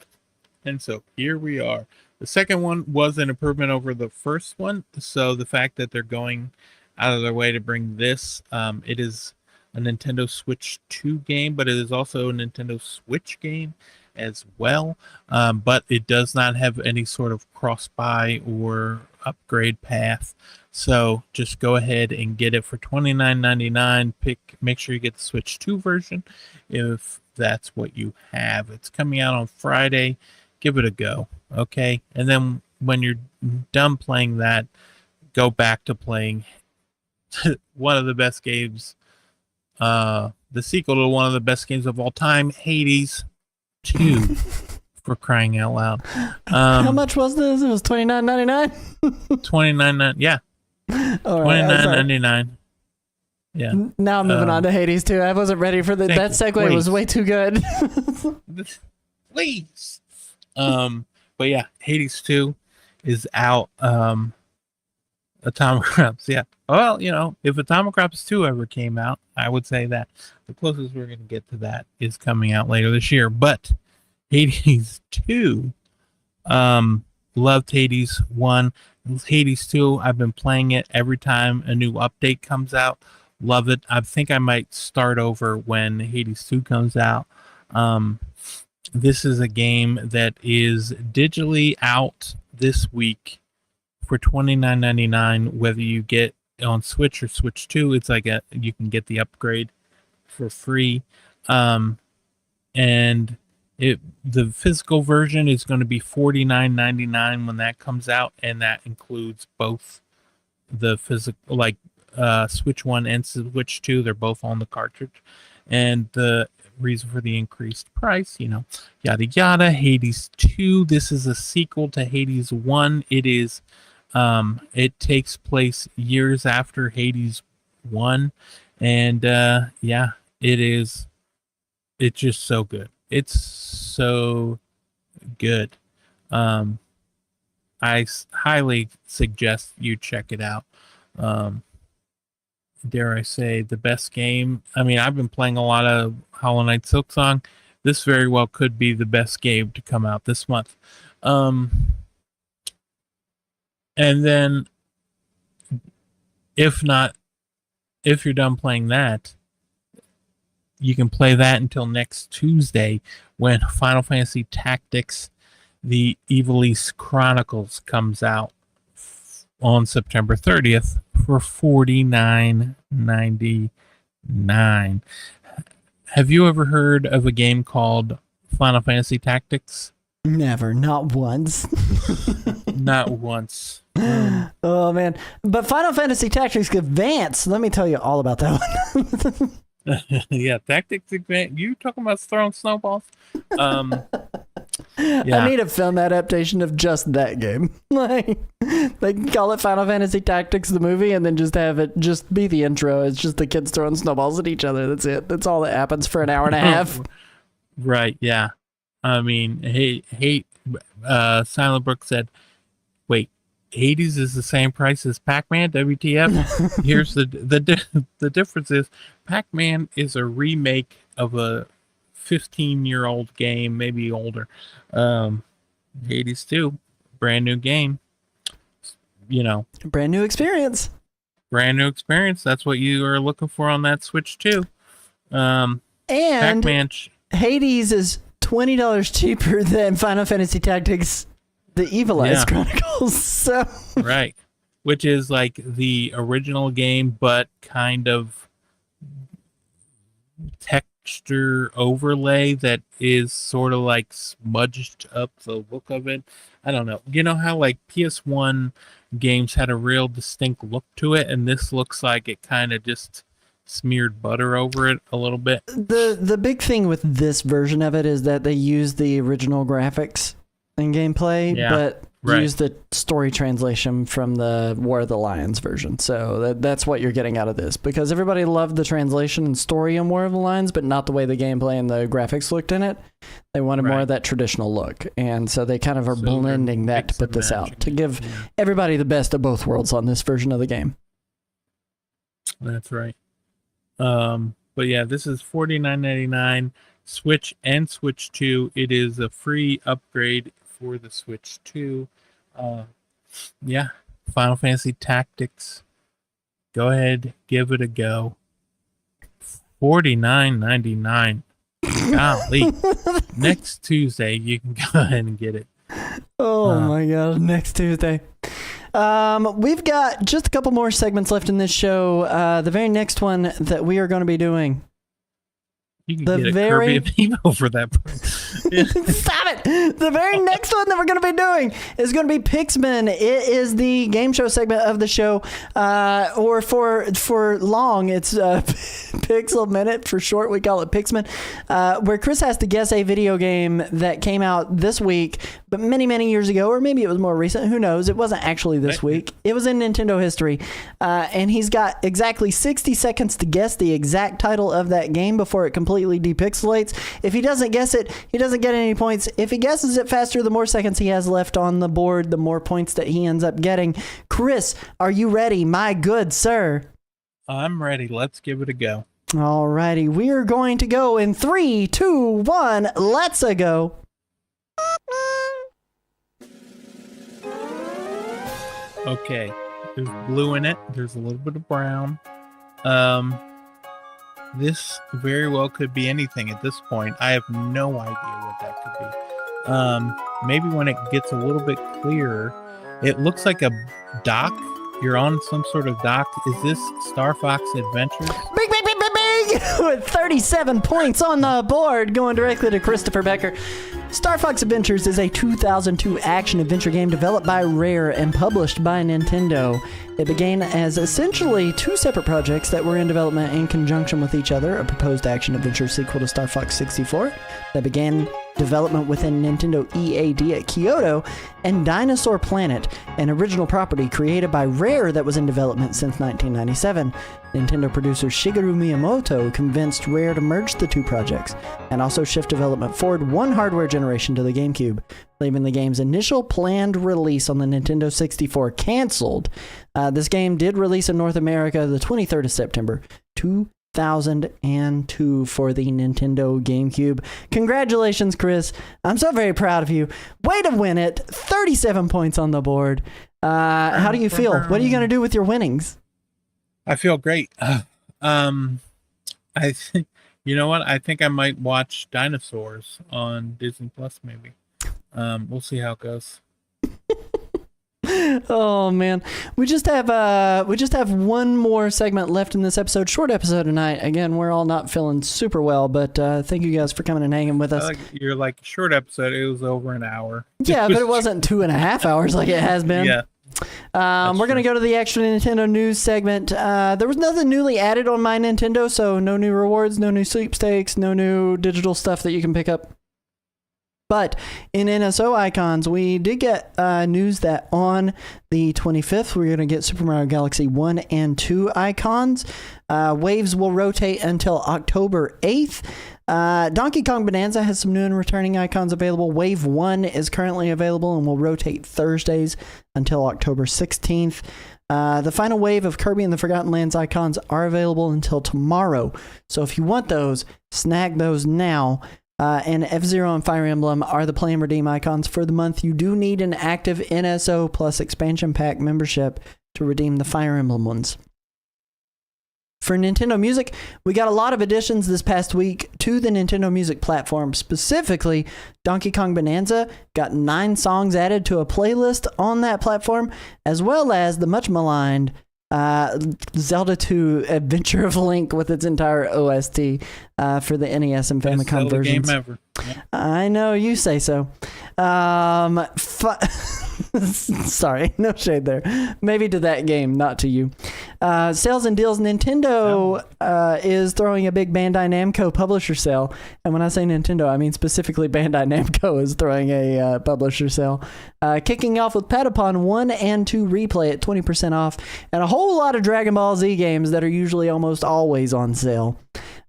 And so here we are. The second one was an improvement over the first one. So the fact that they're going out of their way to bring this, it is a Nintendo Switch 2 game, but it is also a Nintendo Switch game as well. But it does not have any sort of cross-buy or upgrade path. So just go ahead and get it for $29.99. Make sure you get the Switch 2 version if that's what you have. It's coming out on Friday. Give it a go, okay? And then when you're done playing that, go back to playing one of the best games, the sequel to one of the best games of all time, Hades 2, for crying out loud. How much was this? It was $29.99? $29.99, yeah. $29.99. Yeah. Now I'm moving on to Hades 2. I wasn't ready for that. That segue was way too good. Please. But yeah, Hades 2 is out. Atomic Crops, yeah. Well, if Atomic Crops 2 ever came out, I would say that the closest we're going to get to that is coming out later this year. But Hades 2, loved Hades 1. Hades 2, I've been playing it every time a new update comes out. Love it. I think I might start over when Hades 2 comes out. This is a game that is digitally out this week for $29.99, whether you get on Switch or Switch 2. It's like you can get the upgrade for free. And the physical version is going to be $49.99 when that comes out, and that includes both the physical, like Switch 1 and Switch 2. They're both on the cartridge. And the reason for the increased price, yada yada. Hades 2, this is a sequel to Hades 1. It is it takes place years after Hades 1, and it's just so good. It's so good. I highly suggest you check it out. Dare I say, the best game. I mean, I've been playing a lot of Hollow Knight Silksong. This very well could be the best game to come out this month. And then, if you're done playing that, you can play that until next Tuesday when Final Fantasy Tactics: The Ivalice Chronicles comes out on September 30th for $49.99. Have you ever heard of a game called Final Fantasy Tactics? Never, not once. Not once. Oh man, but Final Fantasy Tactics Advance, let me tell you all about that one. Yeah, Tactics Advance. You talking about throwing snowballs? Yeah. I need a film adaptation of just that game. Like, they can call it Final Fantasy Tactics the movie, and then just have it just be the intro. It's just the kids throwing snowballs at each other. That's it. That's all that happens for an hour and a half. Right? Yeah. I mean, Silent Brook said, "Wait, Hades is the same price as Pac-Man? WTF?" Here's the difference is Pac-Man is a remake of a 15-year-old game, maybe older. Hades 2, brand new game. Brand new experience. Brand new experience. That's what you are looking for on that Switch 2. And Pac-Man Hades is $20 cheaper than Final Fantasy Tactics: The Ivalice Chronicles. So right, which is like the original game, but kind of texture overlay that is sort of like smudged up the look of it. I don't know. You know how like PS1 games had a real distinct look to it, and this looks like it kind of just smeared butter over it a little bit. The big thing with this version of it is that they use the original graphics and gameplay, but use the story translation from the War of the Lions version. So that's what you're getting out of this, because everybody loved the translation and story in War of the Lions, but not the way the gameplay and the graphics looked in it. They wanted more of that traditional look, and so they kind of are blending that to put this out, to give everybody the best of both worlds on this version of the game. That's right. But yeah, this is $49.99, Switch and Switch 2. It is a free upgrade for the Switch 2. Final Fantasy Tactics. Go ahead, give it a go. $49.99. Golly. Next Tuesday, you can go ahead and get it. Oh my God, next Tuesday. We've got just a couple more segments left in this show. The very next one that we are going to be doing. You can get a Kirby Amiibo for that price. Stop it! The very next one that we're going to be doing is going to be Pixman. It is the game show segment of the show, or for long, it's Pixel Minute for short. We call it Pixman, where Chris has to guess a video game that came out this week but many, many years ago, or maybe it was more recent. Who knows? It wasn't actually this week. It was in Nintendo history. And he's got exactly 60 seconds to guess the exact title of that game before it completely depixelates. If he doesn't guess it, he doesn't get any points. If he guesses it faster, the more seconds he has left on the board, the more points that he ends up getting. Chris, are you ready, my good sir? I'm ready. Let's give it a go. Alrighty, we are going to go in 3, 2, 1, let's go. Okay, there's blue in it. There's a little bit of brown. This very well could be anything at this point. I have no idea what that could be. Maybe when it gets a little bit clearer, it looks like a dock. You're on some sort of dock. Is this Star Fox Adventures? Bing, bing, bing, bing, bing! With 37 points on the board, going directly to Christopher Becker. Star Fox Adventures is a 2002 action-adventure game developed by Rare and published by Nintendo. It began as essentially two separate projects that were in development in conjunction with each other, a proposed action-adventure sequel to Star Fox 64 that began development within Nintendo EAD at Kyoto, and Dinosaur Planet, an original property created by Rare that was in development since 1997. Nintendo producer Shigeru Miyamoto convinced Rare to merge the two projects and also shift development forward one hardware generation to the GameCube, leaving the game's initial planned release on the Nintendo 64 canceled. This game did release in North America the 23rd of September, 2002 for the Nintendo GameCube. Congratulations, Chris. I'm so very proud of you. Way to win it. 37 points on the board. How do you feel? What are you going to do with your winnings? I feel great. I think, you know what? I think I might watch Dinosaurs on Disney Plus, maybe. We'll see how it goes. Oh man, we just have one more segment left in this episode. Short episode tonight. Again, we're all not feeling super well, but thank you guys for coming and hanging with us. You're like short episode. It was over an hour. Yeah, but it wasn't 2.5 hours like it has been. Yeah. We're going to go to the extra Nintendo news segment. There was nothing newly added on My Nintendo, so no new rewards, no new sweepstakes, no new digital stuff that you can pick up. But in NSO icons, we did get news that on the 25th, we're going to get Super Mario Galaxy 1 and 2 icons. Waves will rotate until October 8th. Donkey Kong Bonanza has some new and returning icons available. Wave 1 is currently available and will rotate Thursdays until October 16th. The final wave of Kirby and the Forgotten Lands icons are available until tomorrow. So if you want those, snag those now. And F-Zero and Fire Emblem are the Play and Redeem icons for the month. You do need an active NSO plus expansion pack membership to redeem the Fire Emblem ones. For Nintendo Music, we got a lot of additions this past week to the Nintendo Music platform. Specifically, Donkey Kong Bonanza got 9 songs added to a playlist on that platform, as well as the much maligned Zelda 2 Adventure of Link with its entire OST for the NES and Famicom versions. Game ever. Yeah. I know, you say so. Sorry, no shade there. Maybe to that game, not to you. Sales and deals. Nintendo is throwing a big Bandai Namco publisher sale. And when I say Nintendo, I mean specifically Bandai Namco is throwing a publisher sale. Kicking off with Patapon 1 and 2 Replay at 20% off. And a whole lot of Dragon Ball Z games that are usually almost always on sale.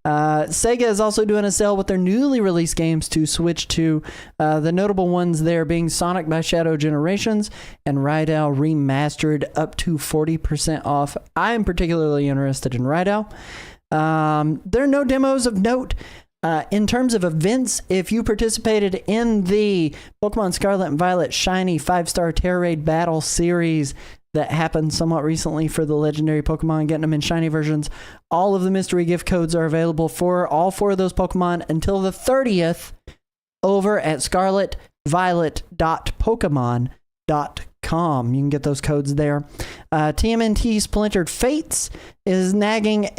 Sega is also doing a sale with their newly released games to Switch 2. The notable ones there being Sonic by Shadow Generations and Rydell Remastered up to 40% off. I am particularly interested in Rydell. There are no demos of note. In terms of events, if you participated in the Pokemon Scarlet and Violet Shiny 5-star Terra Raid Battle series that happened somewhat recently for the legendary Pokemon, getting them in shiny versions, all of the mystery gift codes are available for all 4 of those Pokemon until the 30th over at scarletviolet.pokemon.com. You can get those codes there. TMNT Splintered Fates is snagging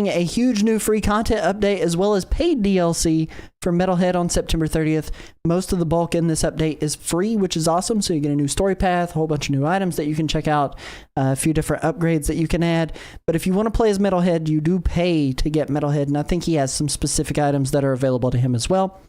a huge new free content update as well as paid DLC for Metalhead on September 30th. Most of the bulk in this update is free, which is awesome. So you get a new story path, a whole bunch of new items that you can check out, a few different upgrades that you can add. But if you want to play as Metalhead, you do pay to get Metalhead, and I think he has some specific items that are available to him as well.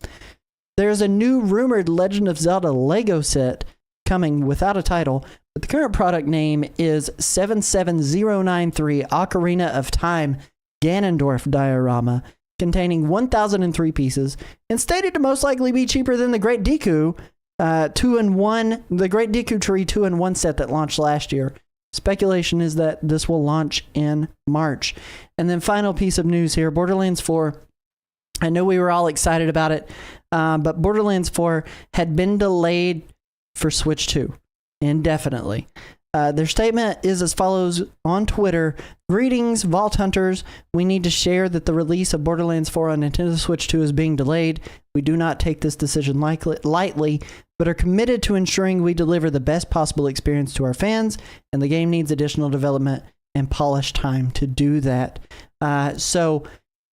There's a new rumored Legend of Zelda Lego set coming without a title, but the current product name is 77093 Ocarina of Time Ganondorf diorama, containing 1,003 pieces, and stated to most likely be cheaper than the Great Deku 2-in-1, the Great Deku Tree 2-in-1 set that launched last year. Speculation is that this will launch in March. And then final piece of news here, Borderlands 4. I know we were all excited about it, but Borderlands 4 had been delayed for Switch 2 indefinitely. Their statement is as follows on Twitter: "Greetings, Vault Hunters. We need to share that the release of Borderlands 4 on Nintendo Switch 2 is being delayed. We do not take this decision lightly, but are committed to ensuring we deliver the best possible experience to our fans, and the game needs additional development and polish time to do that." So,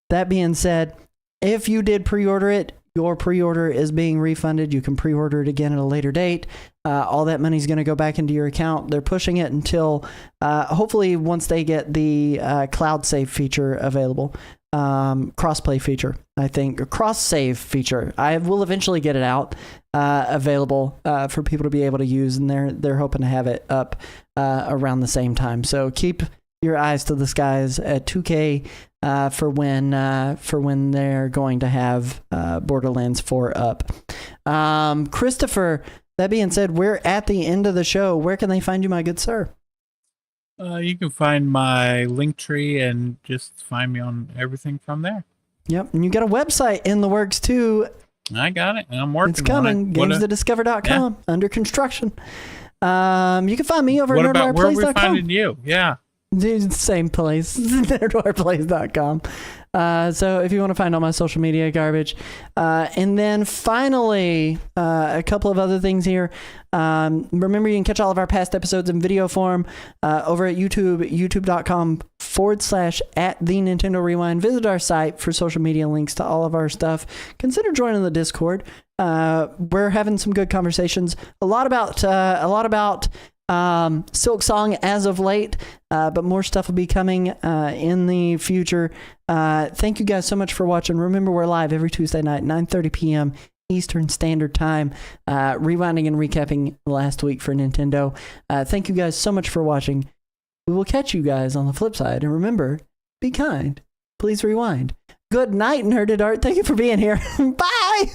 that being said, if you did pre-order it, your pre-order is being refunded. You can pre-order it again at a later date. All that money is going to go back into your account. They're pushing it until hopefully once they get the cloud save feature available, crossplay feature, I think, cross save feature. I will eventually get it out available for people to be able to use, and they're hoping to have it up around the same time. So keep your eyes to the skies at 2K for when they're going to have Borderlands 4 up. Christopher, that being said, we're at the end of the show. Where can they find you, my good sir? You can find my link tree and just find me on everything from there. Yep, and you got a website in the works too. I got it, and I'm working It's coming. on it. GamesToDiscover.com, under construction. You can find me over at What about where are we nerdwireplays.com. finding you? Yeah. Dude, same place, nerdwireplays.com. So if you want to find all my social media garbage. And then finally, a couple of other things here. Remember, you can catch all of our past episodes in video form over at YouTube, youtube.com/@the Nintendo Rewind. Visit our site for social media links to all of our stuff. Consider joining the Discord. We're having some good conversations. A lot about Silk Song as of late, but more stuff will be coming in the future. Thank you guys so much for watching. Remember, we're live every Tuesday night, 9:30 p.m. Eastern Standard Time, rewinding and recapping last week for Nintendo. Thank you guys so much for watching. We will catch you guys on the flip side. And remember, be kind. Please rewind. Good night, Nerded Art. Thank you for being here. Bye!